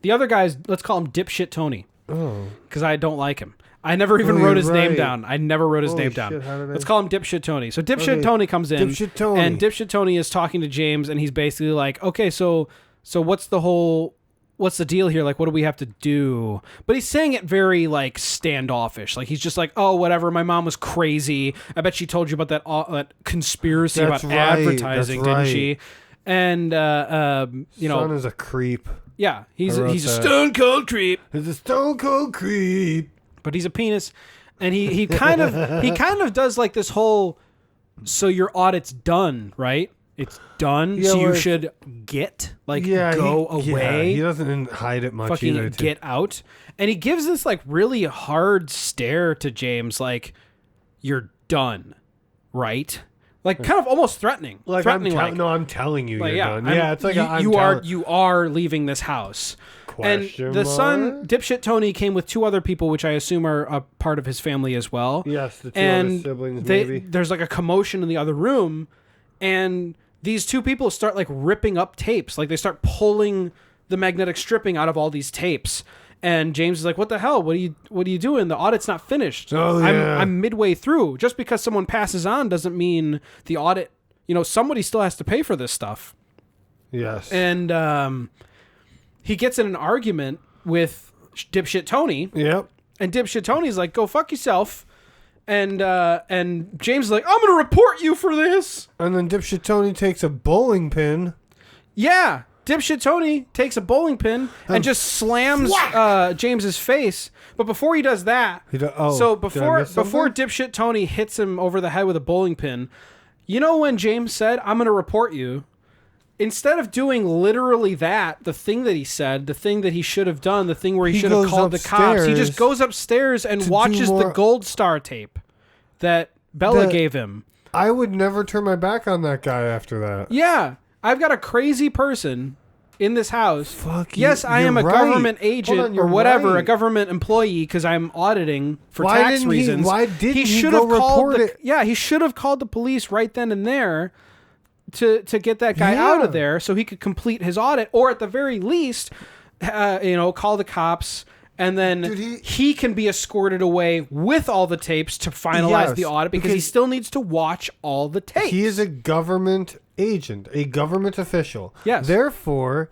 The other guys, let's call him Dipshit Tony. Oh. Because I don't like him. I never even wrote his name down. I never wrote his name down. Let's call him Dipshit Tony. So Dipshit Tony comes in. Dipshit Tony. And Dipshit Tony is talking to James, and he's basically like, okay, so what's the deal here? Like, what do we have to do? But he's saying it very, like, standoffish. Like, he's just like, oh, whatever, my mom was crazy. I bet she told you about that conspiracy about advertising, didn't she? And, Son is a creep. Yeah, he's a stone cold creep. He's a stone cold creep. But he's a penis. And he kind of does, like, this whole, so your audit's done, right? It's done, so you should go away. Yeah, he doesn't hide it much fucking either. Get out. And he gives this, like, really hard stare to James, like, you're done, right? Like, kind of almost threatening. Like, I'm telling you, like, you're done. Yeah, it's like you are leaving this house. And the son, Dipshit Tony, came with two other people, which I assume are a part of his family as well. Yes, the two other siblings, maybe. There's, like, a commotion in the other room, and these two people start, like, ripping up tapes. Like, they start pulling the magnetic stripping out of all these tapes. And James is like, what the hell? What are you doing? The audit's not finished. Oh, yeah. I'm midway through. Just because someone passes on doesn't mean the audit, somebody still has to pay for this stuff. Yes. And he gets in an argument with Dipshit Tony. Yep. And Dipshit Tony's like, go fuck yourself. And James is like, I'm going to report you for this. And then Dipshit Tony takes a bowling pin. Yeah. Dipshit Tony takes a bowling pin and just slams James's face. But before he does that, before Dipshit Tony hits him over the head with a bowling pin, when James said, I'm going to report you, instead of doing literally that, the thing that he said, the thing that he should have done, the thing where he should have called the cops, he just goes upstairs and watches the Gold Star tape that Bella gave him. I would never turn my back on that guy after that. Yeah. I've got a crazy person in this house. Fuck you. Yes, I am a government agent or whatever, a government employee, because I'm auditing for tax reasons. Why didn't he go report it? Yeah, he should have called the police right then and there to get that guy out of there so he could complete his audit, or at the very least, call the cops, and then he can be escorted away with all the tapes to finalize the audit, because he still needs to watch all the tapes. He is a government agent, a government official. Yes. Therefore,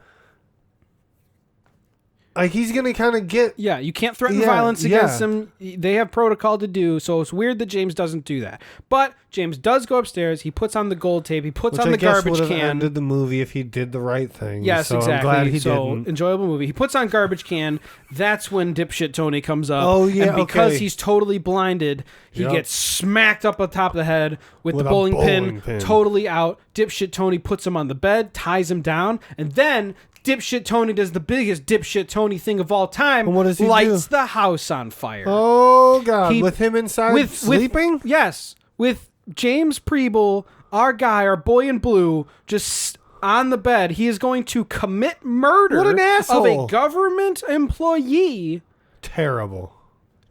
he's going to kind of get... Yeah, you can't threaten violence against him. They have protocol to do, so it's weird that James doesn't do that. But James does go upstairs. He puts on the gold tape. He puts on the garbage can. Which I guess would have ended the movie if he did the right thing. Yes, so exactly. I'm glad he didn't. Enjoyable movie. He puts on garbage can. That's when dipshit Tony comes up. Oh, yeah, and because he's totally blinded, he gets smacked up on top of the head with the bowling pin, totally out. Dipshit Tony puts him on the bed, ties him down, and then... Dipshit Tony does the biggest dipshit Tony thing of all time. And what does he lights the house on fire. Oh, God. With him inside sleeping? Yes. With James Preble, our guy, our boy in blue, just on the bed. He is going to commit murder what an asshole. Of a government employee. Terrible.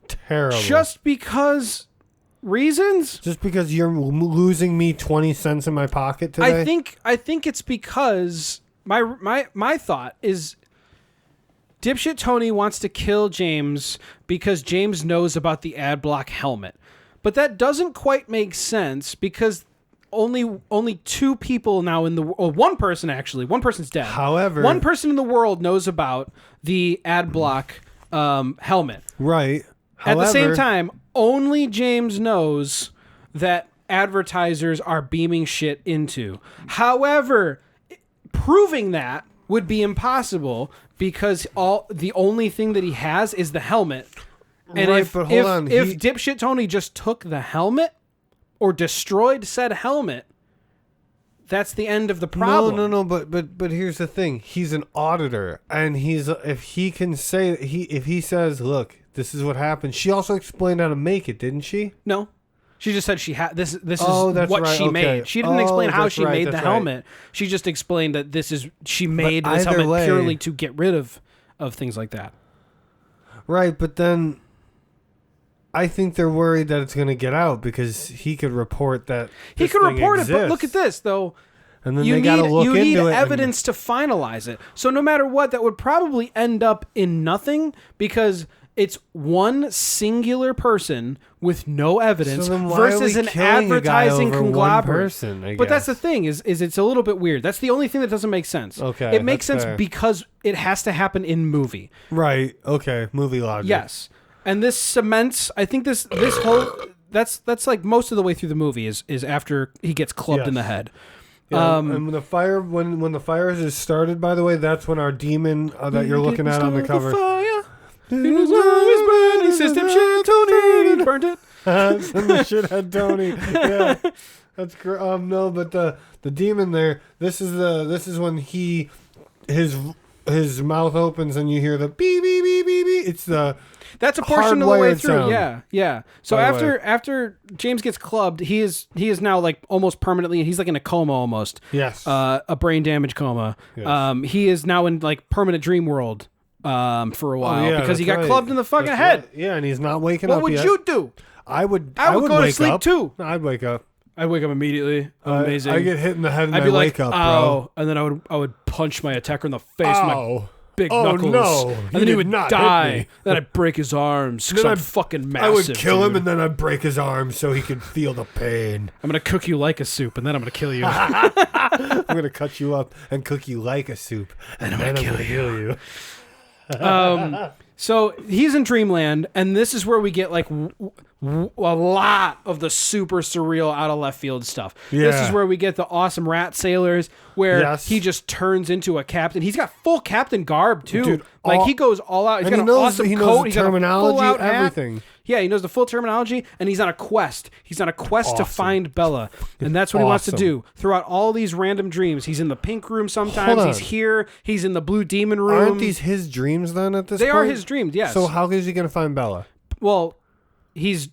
Terrible. Just because... reasons? Just because you're losing me 20 cents in my pocket today? I think it's because... My thought is dipshit Tony wants to kill James because James knows about the ad block helmet. But that doesn't quite make sense because only two people now in the world, one person actually, one person's dead. However, one person in the world knows about the ad block helmet. Right. At the same time, only James knows that advertisers are beaming shit into. However, proving that would be impossible because the only thing that he has is the helmet. And if dipshit Tony just took the helmet or destroyed said helmet, that's the end of the problem. No. But here's the thing: he's an auditor, and if he says, "Look, this is what happened." She also explained how to make it, didn't she? No. She just said she had this is what she made. She didn't explain how she made the helmet. She just explained that she made this helmet purely to get rid of things like that. Right, but then I think they're worried that it's going to get out because he could report that he could report it, but look at this though. And then you need evidence to finalize it. So no matter what, that would probably end up in nothing because it's one singular person with no evidence versus an advertising conglomerate. But that's the thing is it's a little bit weird. That's the only thing that doesn't make sense. Okay, it makes sense because it has to happen in movie. Right. Okay. Movie logic. Yes. And this cements. I think this whole that's like most of the way through the movie is after he gets clubbed in the head. Yeah, and when the fire is started, by the way, that's when our demon that you're looking at on the cover. He was always burning system shit, Tony. He burned it. And the shithead Tony. Yeah, that's great. No, but the demon there. This is when his mouth opens and you hear the beep beep beep beep beep. It's that's a portion of the way through. Sound. Yeah. So after James gets clubbed, he is now like almost permanently. He's like in a coma almost. Yes. A brain damage coma. Yes. He is now in like permanent dream world. For a while because he got clubbed in the fucking head. Right. Yeah, and he's not waking up. What would you do? I would go to sleep too. No, I'd wake up. I'd wake up immediately. Amazing. I get hit in the head and I'd be wake up, bro. And then I would punch my attacker in the face with my big knuckles. No, and then he would die. Then I'd break his arms because I'm fucking massive. I would kill him and then I'd break his arms so he could feel the pain. I'm gonna cook you like a soup and then I'm gonna kill you. I'm gonna cut you up and cook you like a soup and then I'm gonna kill you. So he's in dreamland, and this is where we get like a lot of the super surreal out of left field stuff. Yeah. This is where we get the awesome rat sailors where Yes. he just turns into a captain. He's got full captain garb too. Dude, like he goes all out. He's got he an knows, awesome he coat. knows the He's got a terminology, full-out hat. everything. Yeah, he knows the full terminology, and he's on a quest. He's on a quest to Awesome. find Bella, and that's what he wants to Awesome. do. Throughout all these random dreams, he's in the pink room sometimes. Hold He's on. here. He's in the blue demon room. Aren't these his dreams then at this They point? are his dreams, yes. So how is he going to find Bella? Well, he's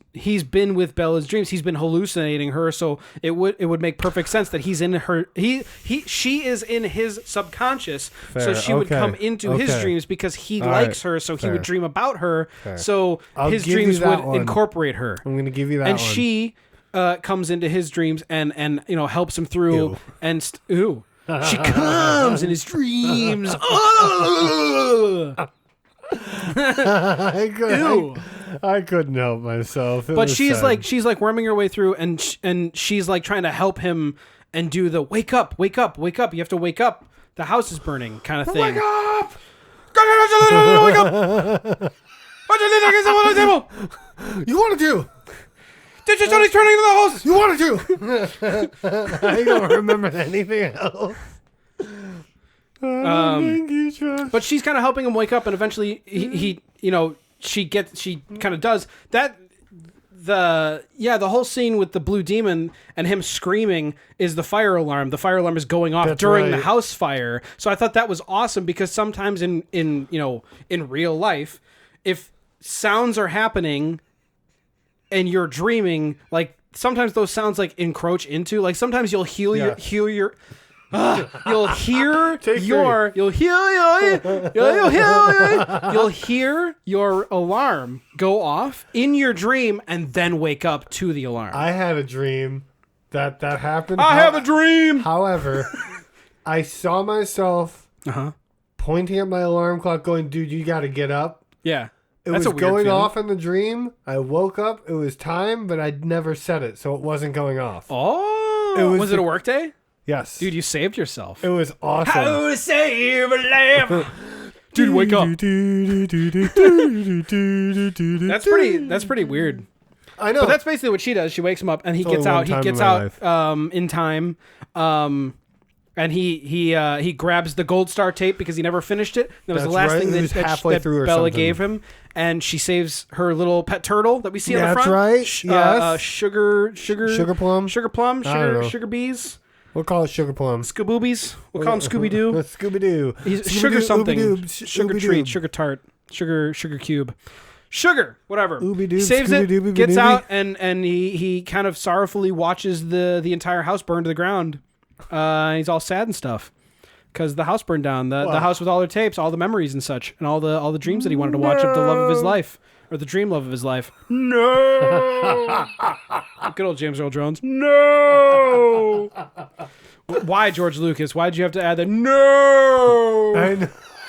been with Bella's dreams. He's been hallucinating her, so it would make perfect sense that he's in her. She is in his subconscious, so Fair. she would Okay. come into his Okay. dreams because he All likes right. her. So he Fair. would dream about her. Fair. So I'll his give you dreams would that one. incorporate her. I'm going to give you that And one. she comes into his dreams and helps him through. Ew. And she comes in his dreams. I couldn't help myself. It But was she's sad. like worming her way through, and she's like trying to help him and do the wake up. You have to wake up. The house is burning kind of thing. Wake up! Wake up! What do you think is on the table? You wanted to! Tony's turning into the house. You wanted to! I don't remember anything else. Thank you, Josh. But she's kind of helping him wake up, and eventually he she kind of does that. The whole scene with the blue demon and him screaming is the fire alarm. The fire alarm is going off during the house fire. So I thought that was awesome because sometimes in real life, if sounds are happening and you're dreaming, like sometimes those sounds like encroach into, like sometimes you'll you'll hear your alarm go off in your dream and then wake up to the alarm. I had a dream that happened. I have a dream. However, I saw myself pointing at my alarm clock going, dude, you got to get up. Yeah. It That's was a weird going feeling. off in the dream. I woke up. It was time, but I'd never said it, so it wasn't going off. Oh. Was it a work day? Yes. Dude, you saved yourself. It was awesome. How to save a lamb. Dude, wake up. That's pretty weird. I know. But that's basically what she does. She wakes him up and he only gets one out. He time gets in my out life. in time. And he grabs the gold star tape because he never finished it. That was the That's last right. thing It was that halfway through or Bella something. gave him. And she saves her little pet turtle that we see on the That's front. right. Yes. Sugar plum. Sugar I don't know. sugar bees. We'll call it sugar plum. Scaboobies. We'll call him Scooby-Doo. Scooby-Doo. He's Scooby-Doo, sugar something. Ooby-Doo, Sugar Ooby-Doo. treat, sugar tart, sugar cube. Sugar, whatever. Ooby-Doo, He saves it, Scooby-Doo, gets Ooby-Doo. out, and he kind of sorrowfully watches the entire house burn to the ground. He's all sad and stuff because the house burned down. The house with all their tapes, all the memories and such, and all the dreams that he wanted to watch of the love of his life. Or the dream love of his life. No! Good old James Earl Jones. No! Why, George Lucas? Why'd you have to add that? No!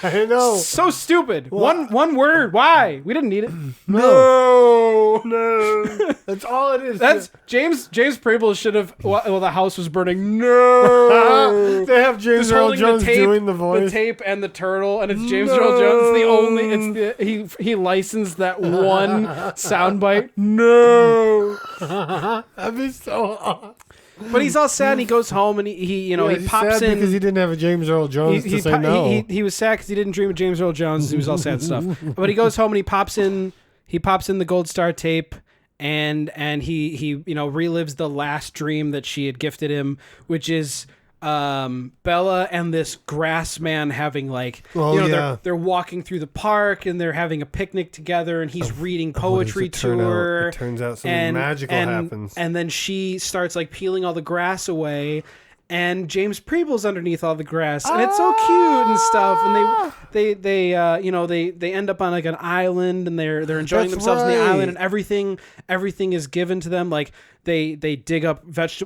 I know. So stupid. One word. Why? We didn't need it. No. No. That's all it is. That's James Preble should have. Well, the house was burning. No. They have James Just Earl holding Jones the tape, doing the voice. the tape and the turtle, and it's James Earl Jones. It's the only. He licensed that one soundbite. No. That'd be so odd. But he's all sad. And he goes home and he He's pops sad in because he didn't have a James Earl Jones to say no. He was sad because he didn't dream of James Earl Jones. He was all sad stuff. But he goes home and he pops in the gold star tape, and he relives the last dream that she had gifted him, which is Bella and this grass man having they're walking through the park and they're having a picnic together, and he's reading poetry to her. It turns out something magical happens. And then she starts like peeling all the grass away, and James Preble's underneath all the grass, and it's so cute and stuff. And they end up on like an island, and they're enjoying themselves on the island, and everything is given to them. Like they dig up fresh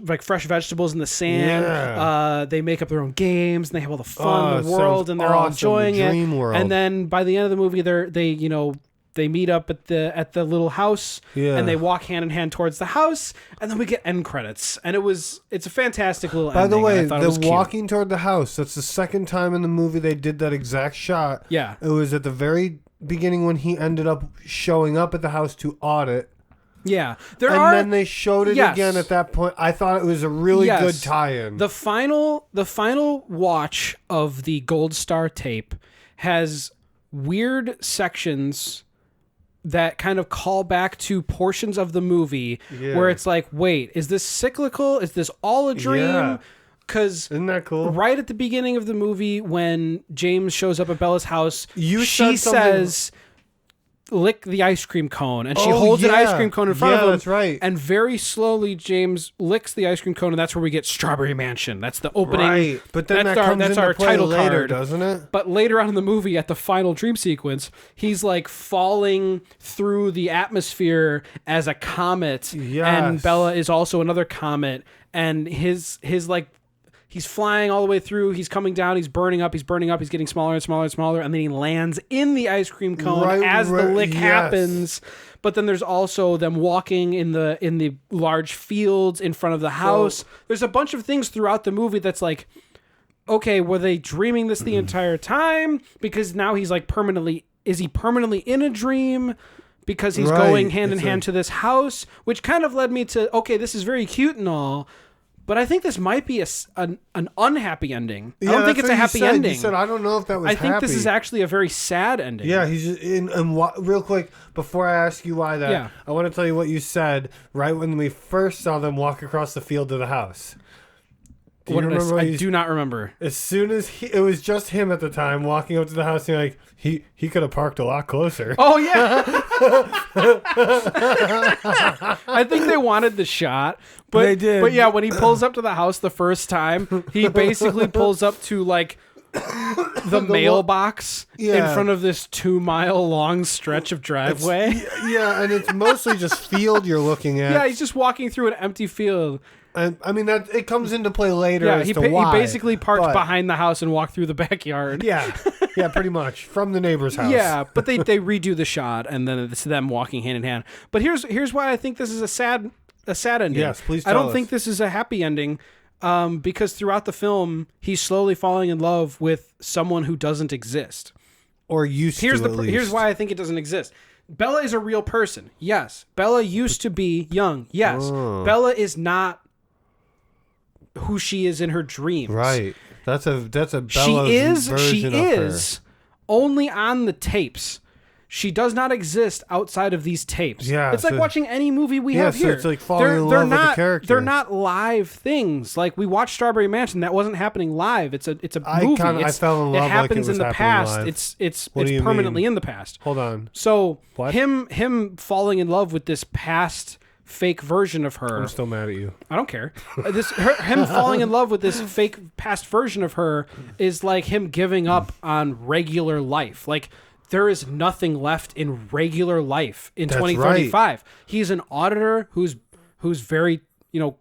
vegetables in the sand. Yeah. They make up their own games, and they have all the fun in the world, and they're all awesome. enjoying The it. dream world. And then by the end of the movie, they meet up at the little house, and they walk hand in hand towards the house, and then we get end credits, and it's a fantastic little By ending. the way, and I thought it was the cute. walking toward the house, that's the second time in the movie they did that exact shot. Yeah. It was at the very beginning when he ended up showing up at the house to audit. Yeah, then they showed it again at that point. I thought it was a really good tie-in. The final watch of the Gold Star tape has weird sections that kind of call back to portions of the movie where it's like, wait, is this cyclical? Is this all a dream? Yeah. Because isn't that cool? Right at the beginning of the movie, when James shows up at Bella's house, she said says, lick the ice cream cone, and she holds an ice cream cone in front of him. That's right. And very slowly James licks the ice cream cone, and that's where we get Strawberry Mansion. That's the opening. Right. But then that's our title card, doesn't it? But later on in the movie, at the final dream sequence, he's like falling through the atmosphere as a comet, and Bella is also another comet, and his like, he's flying all the way through. He's coming down. He's burning up. He's getting smaller and smaller and smaller. And then he lands in the ice cream cone as the lick happens. But then there's also them walking in the large fields in front of the house. There's a bunch of things throughout the movie that's like, okay, were they dreaming this the entire time? Because now he's like is he permanently in a dream? Because he's going hand in hand to this house, which kind of led me to, okay, this is very cute and all, but I think this might be an unhappy ending. I don't think it's a happy ending. You said, I don't know if that was happy. I think this is actually a very sad ending. Yeah, he's just real quick, before I ask you why that, I want to tell you what you said right when we first saw them walk across the field to the house. I do not remember. As soon as it was just him at the time walking up to the house, and like he could have parked a lot closer. Oh yeah. I think they wanted the shot, but they did. But yeah, when he pulls up to the house the first time, he basically pulls up to like the mailbox in front of this 2-mile long stretch of driveway. And it's mostly just field you're looking at. Yeah, he's just walking through an empty field. And I mean that it comes into play later. Yeah, as to why, he basically parked behind the house and walked through the backyard. Yeah, pretty much from the neighbor's house. Yeah, but they redo the shot, and then it's them walking hand in hand. But here's why I think this is a sad ending. Yes, please. I don't think this is a happy ending, because throughout the film he's slowly falling in love with someone who doesn't exist, or used to. Here's why I think it doesn't exist. Bella is a real person. Yes, Bella used to be young. Yes, Bella is not who she is in her dreams. Right. That's a Bella's version of her. Only on the tapes. She does not exist outside of these tapes. Yeah, it's like watching any movie we have here. It's like falling in love with the character. They're not live things. Like we watched Strawberry Mansion, that wasn't happening live. It's a movie. I fell in love. It happens like it was in the past. Live. It's permanently in the past. Hold on. So what? him falling in love with this past fake version of her. I'm still mad at you. I don't care. Him falling in love with this fake past version of her is like him giving up on regular life. Like there is nothing left in regular life in 2035. Right. He's an auditor who's very,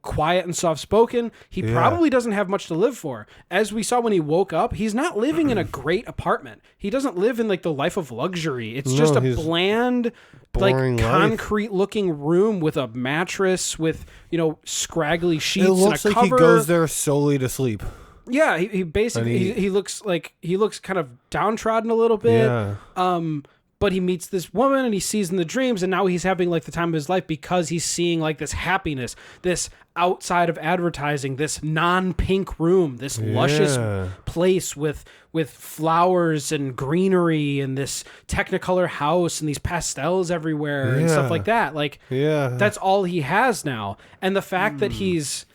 quiet and soft-spoken. He probably doesn't have much to live for. As we saw when he woke up, he's not living in a great apartment. He doesn't live in like the life of luxury. It's just a bland, like concrete-looking room with a mattress with, scraggly sheets and a cover. It looks like he goes there solely to sleep. Yeah, he basically he looks kind of downtrodden a little bit. Yeah. But he meets this woman and he sees in the dreams, and now he's having like the time of his life because he's seeing like this happiness, this outside of advertising, this non-pink room, this luscious place with flowers and greenery and this Technicolor house and these pastels everywhere and stuff like that. Like that's all he has now. And the fact that he's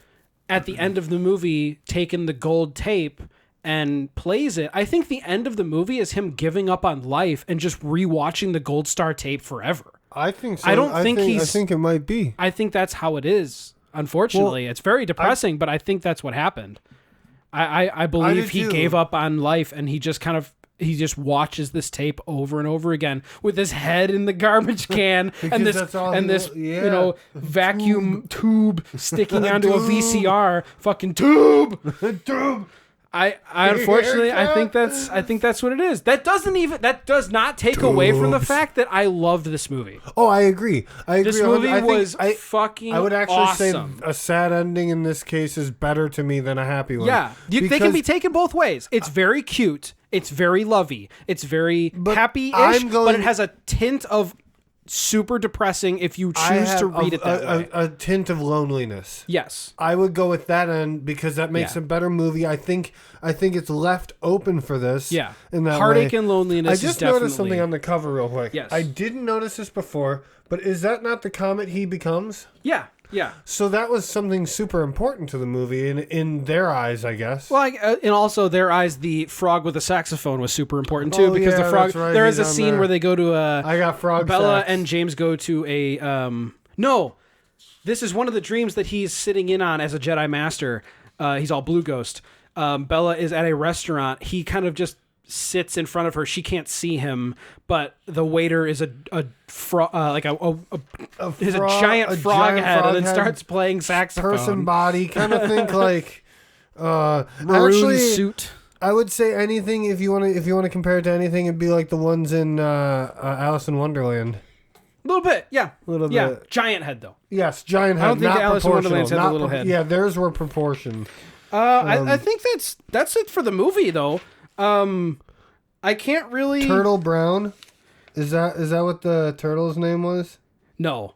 at the end of the movie taken the gold tape and plays it, I think the end of the movie is him giving up on life and just rewatching the Gold Star tape forever. I think so. I think it might be. I think that's how it is. Unfortunately, it's very depressing, but I think that's what happened. I believe he gave up on life and he just watches this tape over and over again with his head in the garbage can and this vacuum tube sticking onto a VCR fucking tube. I unfortunately I think that's what it is. That does not take away from the fact that I loved this movie. Oh, I agree. This movie was fucking I would actually awesome. say a sad ending in this case is better to me than a happy one. Yeah, they can be taken both ways. It's very cute. It's very lovey. It's very happy-ish, but it has a tint of super depressing if you I choose to have read it that way. a tint of loneliness. Yes. I would go with that end because that makes a better movie. I think it's left open for this. Yeah. In that Heartache way. and loneliness. I just is definitely... noticed something on the cover real quick. Yes. I didn't notice this before, but is that not the comet he becomes? Yeah. Yeah. So that was something super important to the movie in their eyes, I guess. Well, and also their eyes, the frog with the saxophone was super important too, because the frog. That's right, there is he's a on scene there. where they go to a. I got frog. Bella sax. and James go to a. No, this is one of the dreams that he's sitting in on as a Jedi Master. He's all blue ghost. Bella is at a restaurant. He kind of just sits in front of her. She can't see him, but the waiter is a giant frog head, and then starts playing saxophone. Person body, kind of think like Maroon actually, suit. I would say anything if you want to compare it to anything, it'd be like the ones in Alice in Wonderland. A little bit, yeah. A little yeah. bit. Giant head though. Yes, giant head. I don't think not Alice in proportional. Wonderland's had a little head. Yeah, theirs were proportioned. I think that's it for the movie though. I can't really. Turtle Brown, is that what the turtle's name was? No,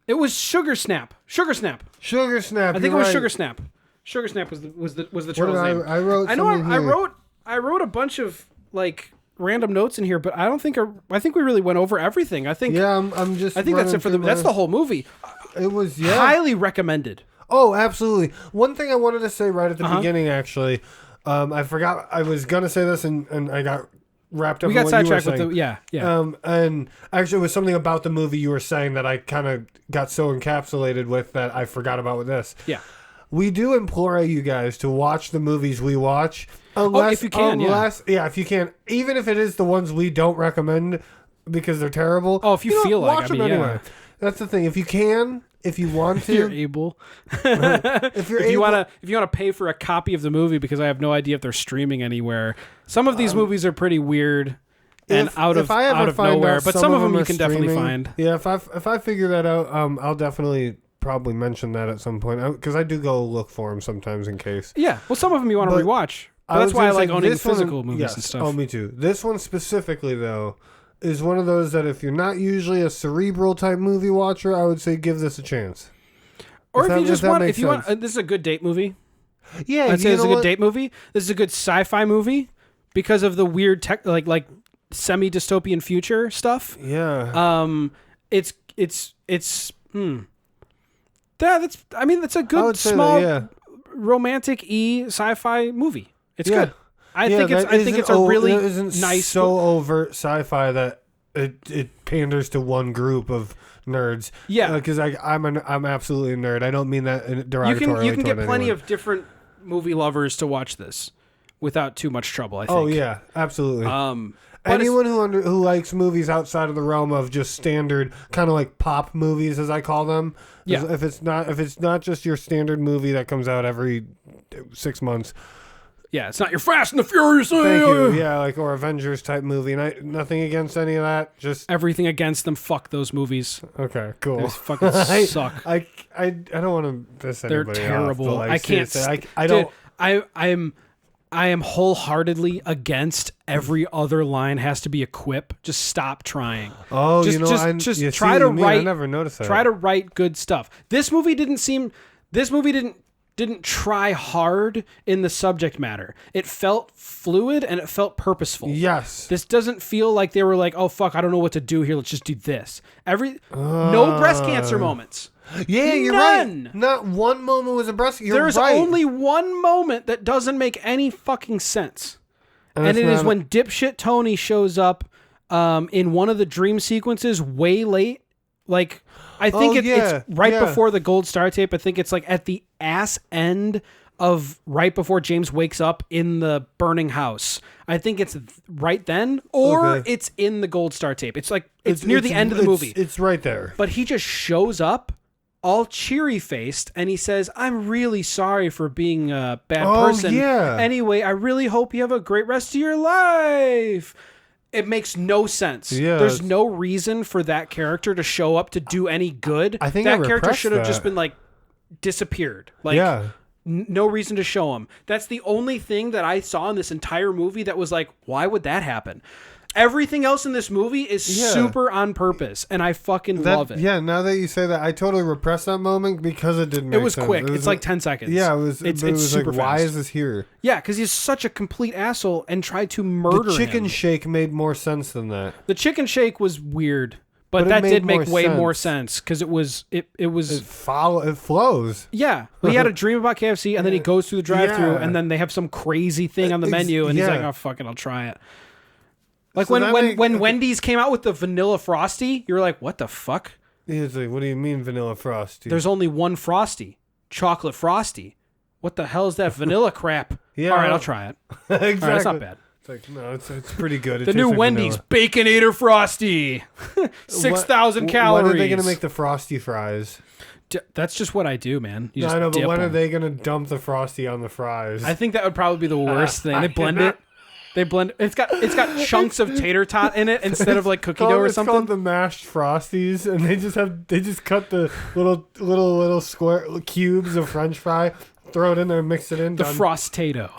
it was Sugar Snap. Sugar Snap. Sugar Snap. I think it was Sugar Snap. Sugar Snap was the turtle's name. I wrote. I wrote a bunch of like random notes in here, but I think we really went over everything. I think. Yeah, I'm just. I think that's it for that's the whole movie. It was highly recommended. Oh, absolutely. One thing I wanted to say right at the beginning, actually, I forgot I was gonna say this, and I got wrapped up. We got sidetracked with the yeah. And actually, it was something about the movie you were saying that I kind of got so encapsulated with that I forgot about with this. Yeah. We do implore you guys to watch the movies we watch, unless if you can, if you can, even if it is the ones we don't recommend because they're terrible. Oh, if you feel like, watch them anyway. That's the thing. If you can. If you want to, you're able. If you want to pay for a copy of the movie, because I have no idea if they're streaming anywhere. Some of these movies are pretty weird and out of nowhere, but some of them you can definitely find. Yeah, if I figure that out, I'll definitely probably mention that at some point because I do go look for them sometimes in case. Yeah, well, some of them you want to rewatch. But that's why I like owning physical movies and stuff. Oh, me too. This one specifically, though, is one of those that if you're not usually a cerebral type movie watcher, I would say give this a chance. Or if you want, this is a good date movie. Yeah, I'd say it's a good date movie. This is a good sci-fi movie because of the weird tech, like semi-dystopian future stuff. Yeah. It's that's a good small romantic sci-fi movie. It's good. I think it's a really nice, so overt sci-fi that it panders to one group of nerds. Yeah, because I'm absolutely a nerd. I don't mean that derogatorily. You can get plenty of different movie lovers to watch this without too much trouble. I think. Oh yeah, absolutely. Anyone who likes movies outside of the realm of just standard kind of like pop movies, as I call them. Yeah. If it's not just your standard movie that comes out every 6 months. Yeah, it's not your Fast and the Furious. Thank you. Yeah, or Avengers type movie. And nothing against any of that. Just everything against them. Fuck those movies. Okay, cool. They fucking suck. I don't want to piss anybody They're terrible. Off, I can't. I don't. Dude, I am wholeheartedly against every other line has to be a quip. Just stop trying. Oh, just try to write. I never noticed that. Try to write good stuff. This movie didn't try hard in the subject matter. It felt fluid and it felt purposeful. Yes. This doesn't feel like they were like, oh fuck, I don't know what to do here. Let's just do this. No breast cancer moments. Yeah, you're None. right. Not one moment was a breast. There's only one moment that doesn't make any fucking sense. And it is when dipshit Tony shows up in one of the dream sequences way late. Like, I think it's right before the gold star tape. I think it's like at the ass end of right before James wakes up in the burning house. I think it's right then, or it's in the gold star tape. It's like it's near the end of the movie. It's right there. But he just shows up all cheery faced and he says, I'm really sorry for being a bad person. Yeah. Anyway, I really hope you have a great rest of your life. It makes no sense. Yeah, there's no reason for that character to show up to do any good. I think that character should have just been like disappeared. Like no reason to show him. That's the only thing that I saw in this entire movie that was like, why would that happen? Everything else in this movie is super on purpose, and I fucking love it. Yeah, now that you say that, I totally repressed that moment because it didn't make sense. It was quick. It's like 10 seconds. Yeah, it was super like, fast. why is this here? Yeah, because he's such a complete asshole and tried to murder The chicken him. shake made more sense than that. The chicken shake was weird, but that did make way more sense because it flows. Yeah, he had a dream about KFC, and then he goes through the drive-thru, and then they have some crazy thing on the menu, and he's like, "Oh fuck it, I'll try it." Like so when Wendy's came out with the vanilla Frosty, you were like, "What the fuck?" He's like, "What do you mean vanilla Frosty?" There's only one Frosty, chocolate Frosty. What the hell is that vanilla crap? Yeah, all right, I'll try it. Exactly. All right, it's not bad. It's like, no, it's pretty good. The new Wendy's Baconator Frosty, 6,000 calories. When are they gonna make the Frosty fries? That's just what I do, man. You no, just I know, but when them. are they gonna dump the Frosty on the fries? I think that would probably be the worst thing. They blend it. They blend. It's got chunks of tater tot in it instead of like cookie dough or something. It's called the mashed Frosties, and they just cut the little square cubes of French fry, throw it in there, mix it in. The Frostato.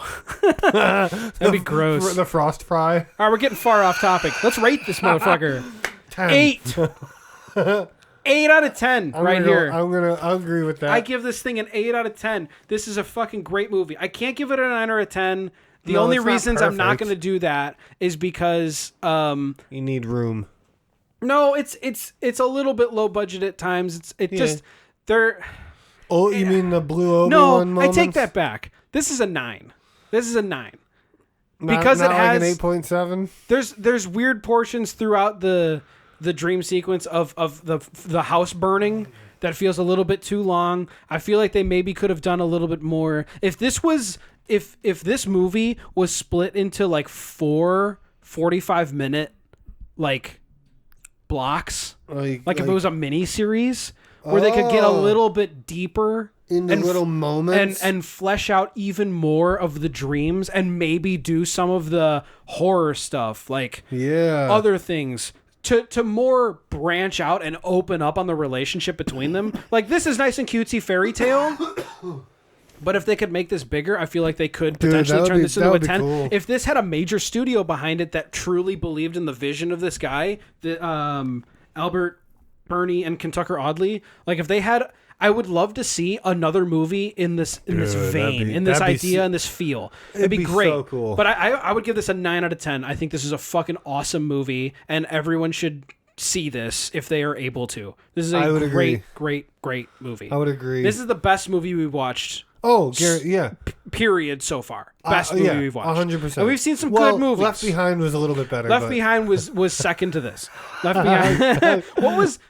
That'd be gross. The frost fry. All right, we're getting far off topic. Let's rate this motherfucker. 10. 8. 8 out of 10 here. I'll agree with that. I give this thing an 8 out of 10. This is a fucking great movie. I can't give it a 9 or a 10. The only reasons I'm not going to do that is because you need room. No, it's a little bit low budget at times. Just they're. Oh, you mean the blue Obi-Wan No, moments? I take that back. This is a 9. Because not it has like an 8.7. There's weird portions throughout the dream sequence of the house burning that feels a little bit too long. I feel like they maybe could have done a little bit more. If this movie was split into like 4 45-minute like blocks, like if it was a mini series where they could get a little bit deeper in the little moments and flesh out even more of the dreams and maybe do some of the horror stuff, like other things. To more branch out and open up on the relationship between them. Like, this is nice and cutesy fairy tale, but if they could make this bigger, I feel like they could potentially turn this into a 10. Cool. If this had a major studio behind it that truly believed in the vision of this guy, Albert, Bernie, and Kentucker Audley, like if they had... I would love to see another movie in this vein, in this idea, in this feel. It'd be great. So cool. But I would give this a 9 out of 10. I think this is a fucking awesome movie, and everyone should see this if they are able to. This is a great movie. I would agree. This is the best movie we've watched. Oh, yeah. Period so far. Best movie we've watched. 100%. And we've seen some good movies. Left Behind was a little bit better. Left Behind was second to this. Left Behind.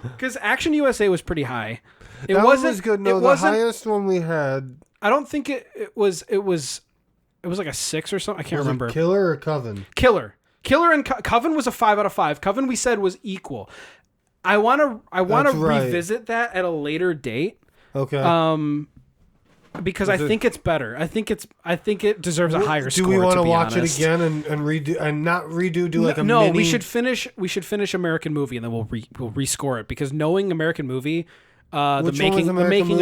Because Action USA was pretty high. It wasn't good. No, the highest one we had. I don't think it was like a 6 or something. I can't remember. Killer or Coven? Killer and Coven was a 5 out of 5. Coven we said was equal. I want to revisit that at a later date. Okay. Because I think it's better. I think it deserves a higher score. Do we want to watch honest. it again and redo and not redo? Do like a no. mini... We should finish American Movie and then we'll rescore it because knowing American Movie. The making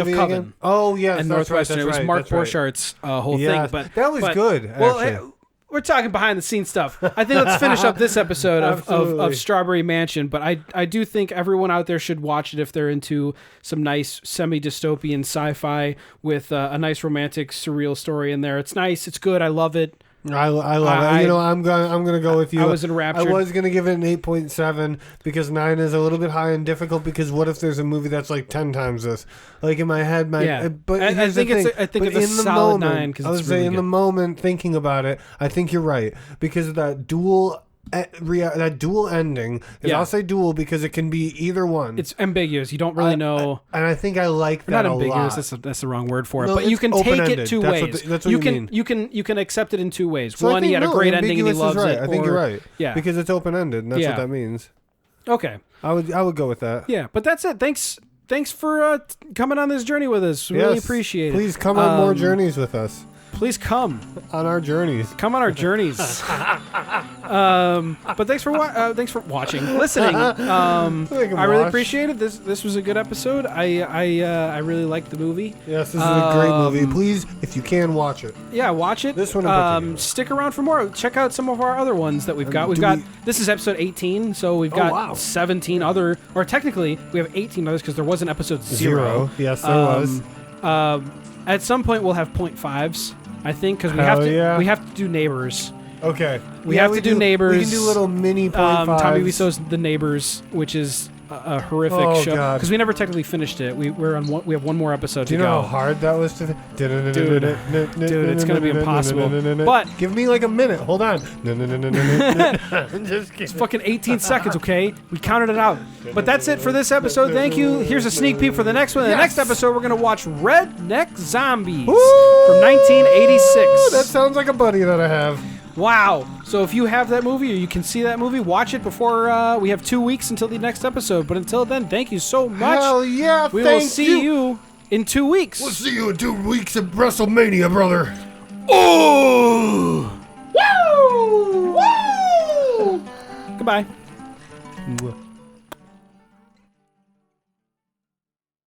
of Coven. Again? Oh yeah, and Northwestern. It was Mark Borchart's whole thing, but that was good. Well, we're talking behind the scenes stuff. I think let's finish up this episode of Strawberry Mansion. But I do think everyone out there should watch it if they're into some nice semi-dystopian sci-fi with a nice romantic surreal story in there. It's nice. It's good. I love it. I love it. You know, I'm gonna go with you. I was enraptured. I was gonna give it an 8.7 because 9 is a little bit high and difficult. Because what if there's a movie that's like 10 times this? Like in my head, but I think it's a solid 9 because I was saying in the moment thinking about it. I think you're right because of that dual ending. I'll say dual because it can be either one. It's ambiguous. You don't really know. And I think I like that not ambiguous. a lot. That's the wrong word for it. But you can take it two ways. That's what you mean. You can accept it in two ways. So one, he had a great ending and he loves it. I think you're right. Yeah, because it's open ended. And that's what that means. Okay. I would go with that. Yeah, but that's it. Thanks for coming on this journey with us. We really appreciate it. Please come on more journeys with us. please come on our journeys. Come on our journeys. But thanks for watching, listening. I really appreciate it. This was a good episode. I really liked the movie. Yes, this is a great movie. Please, if you can, watch it. Yeah, watch it. This one in particular. Stick around for more. Check out some of our other ones that we've got. This is episode 18, so we've got 17 other, or technically we have 18 others because there was an episode 0. Yes, there was. At some point we'll have 0.5s, I think, because we have to do neighbors. Okay. We have to do neighbors. We can do little mini 0.5s. Tommy Wiseau's The Neighbors, which is a horrific show because we never technically finished it. We have one more episode to go. Do you know how hard that was to dude, it's gonna be impossible. But give me like a minute. Hold on. Just kidding. It's fucking 18 seconds, okay? We counted it out. But that's it for this episode. Thank you. Here's a sneak peek for the next one. In the next episode, we're gonna watch Redneck Zombies from 1986. That sounds like a buddy that I have. Wow. So if you have that movie or you can see that movie, watch it before we have 2 weeks until the next episode. But until then, thank you so much. Hell yeah, we will see you in 2 weeks. We'll see you in 2 weeks at WrestleMania, brother. Oh! Woo! Woo! Goodbye.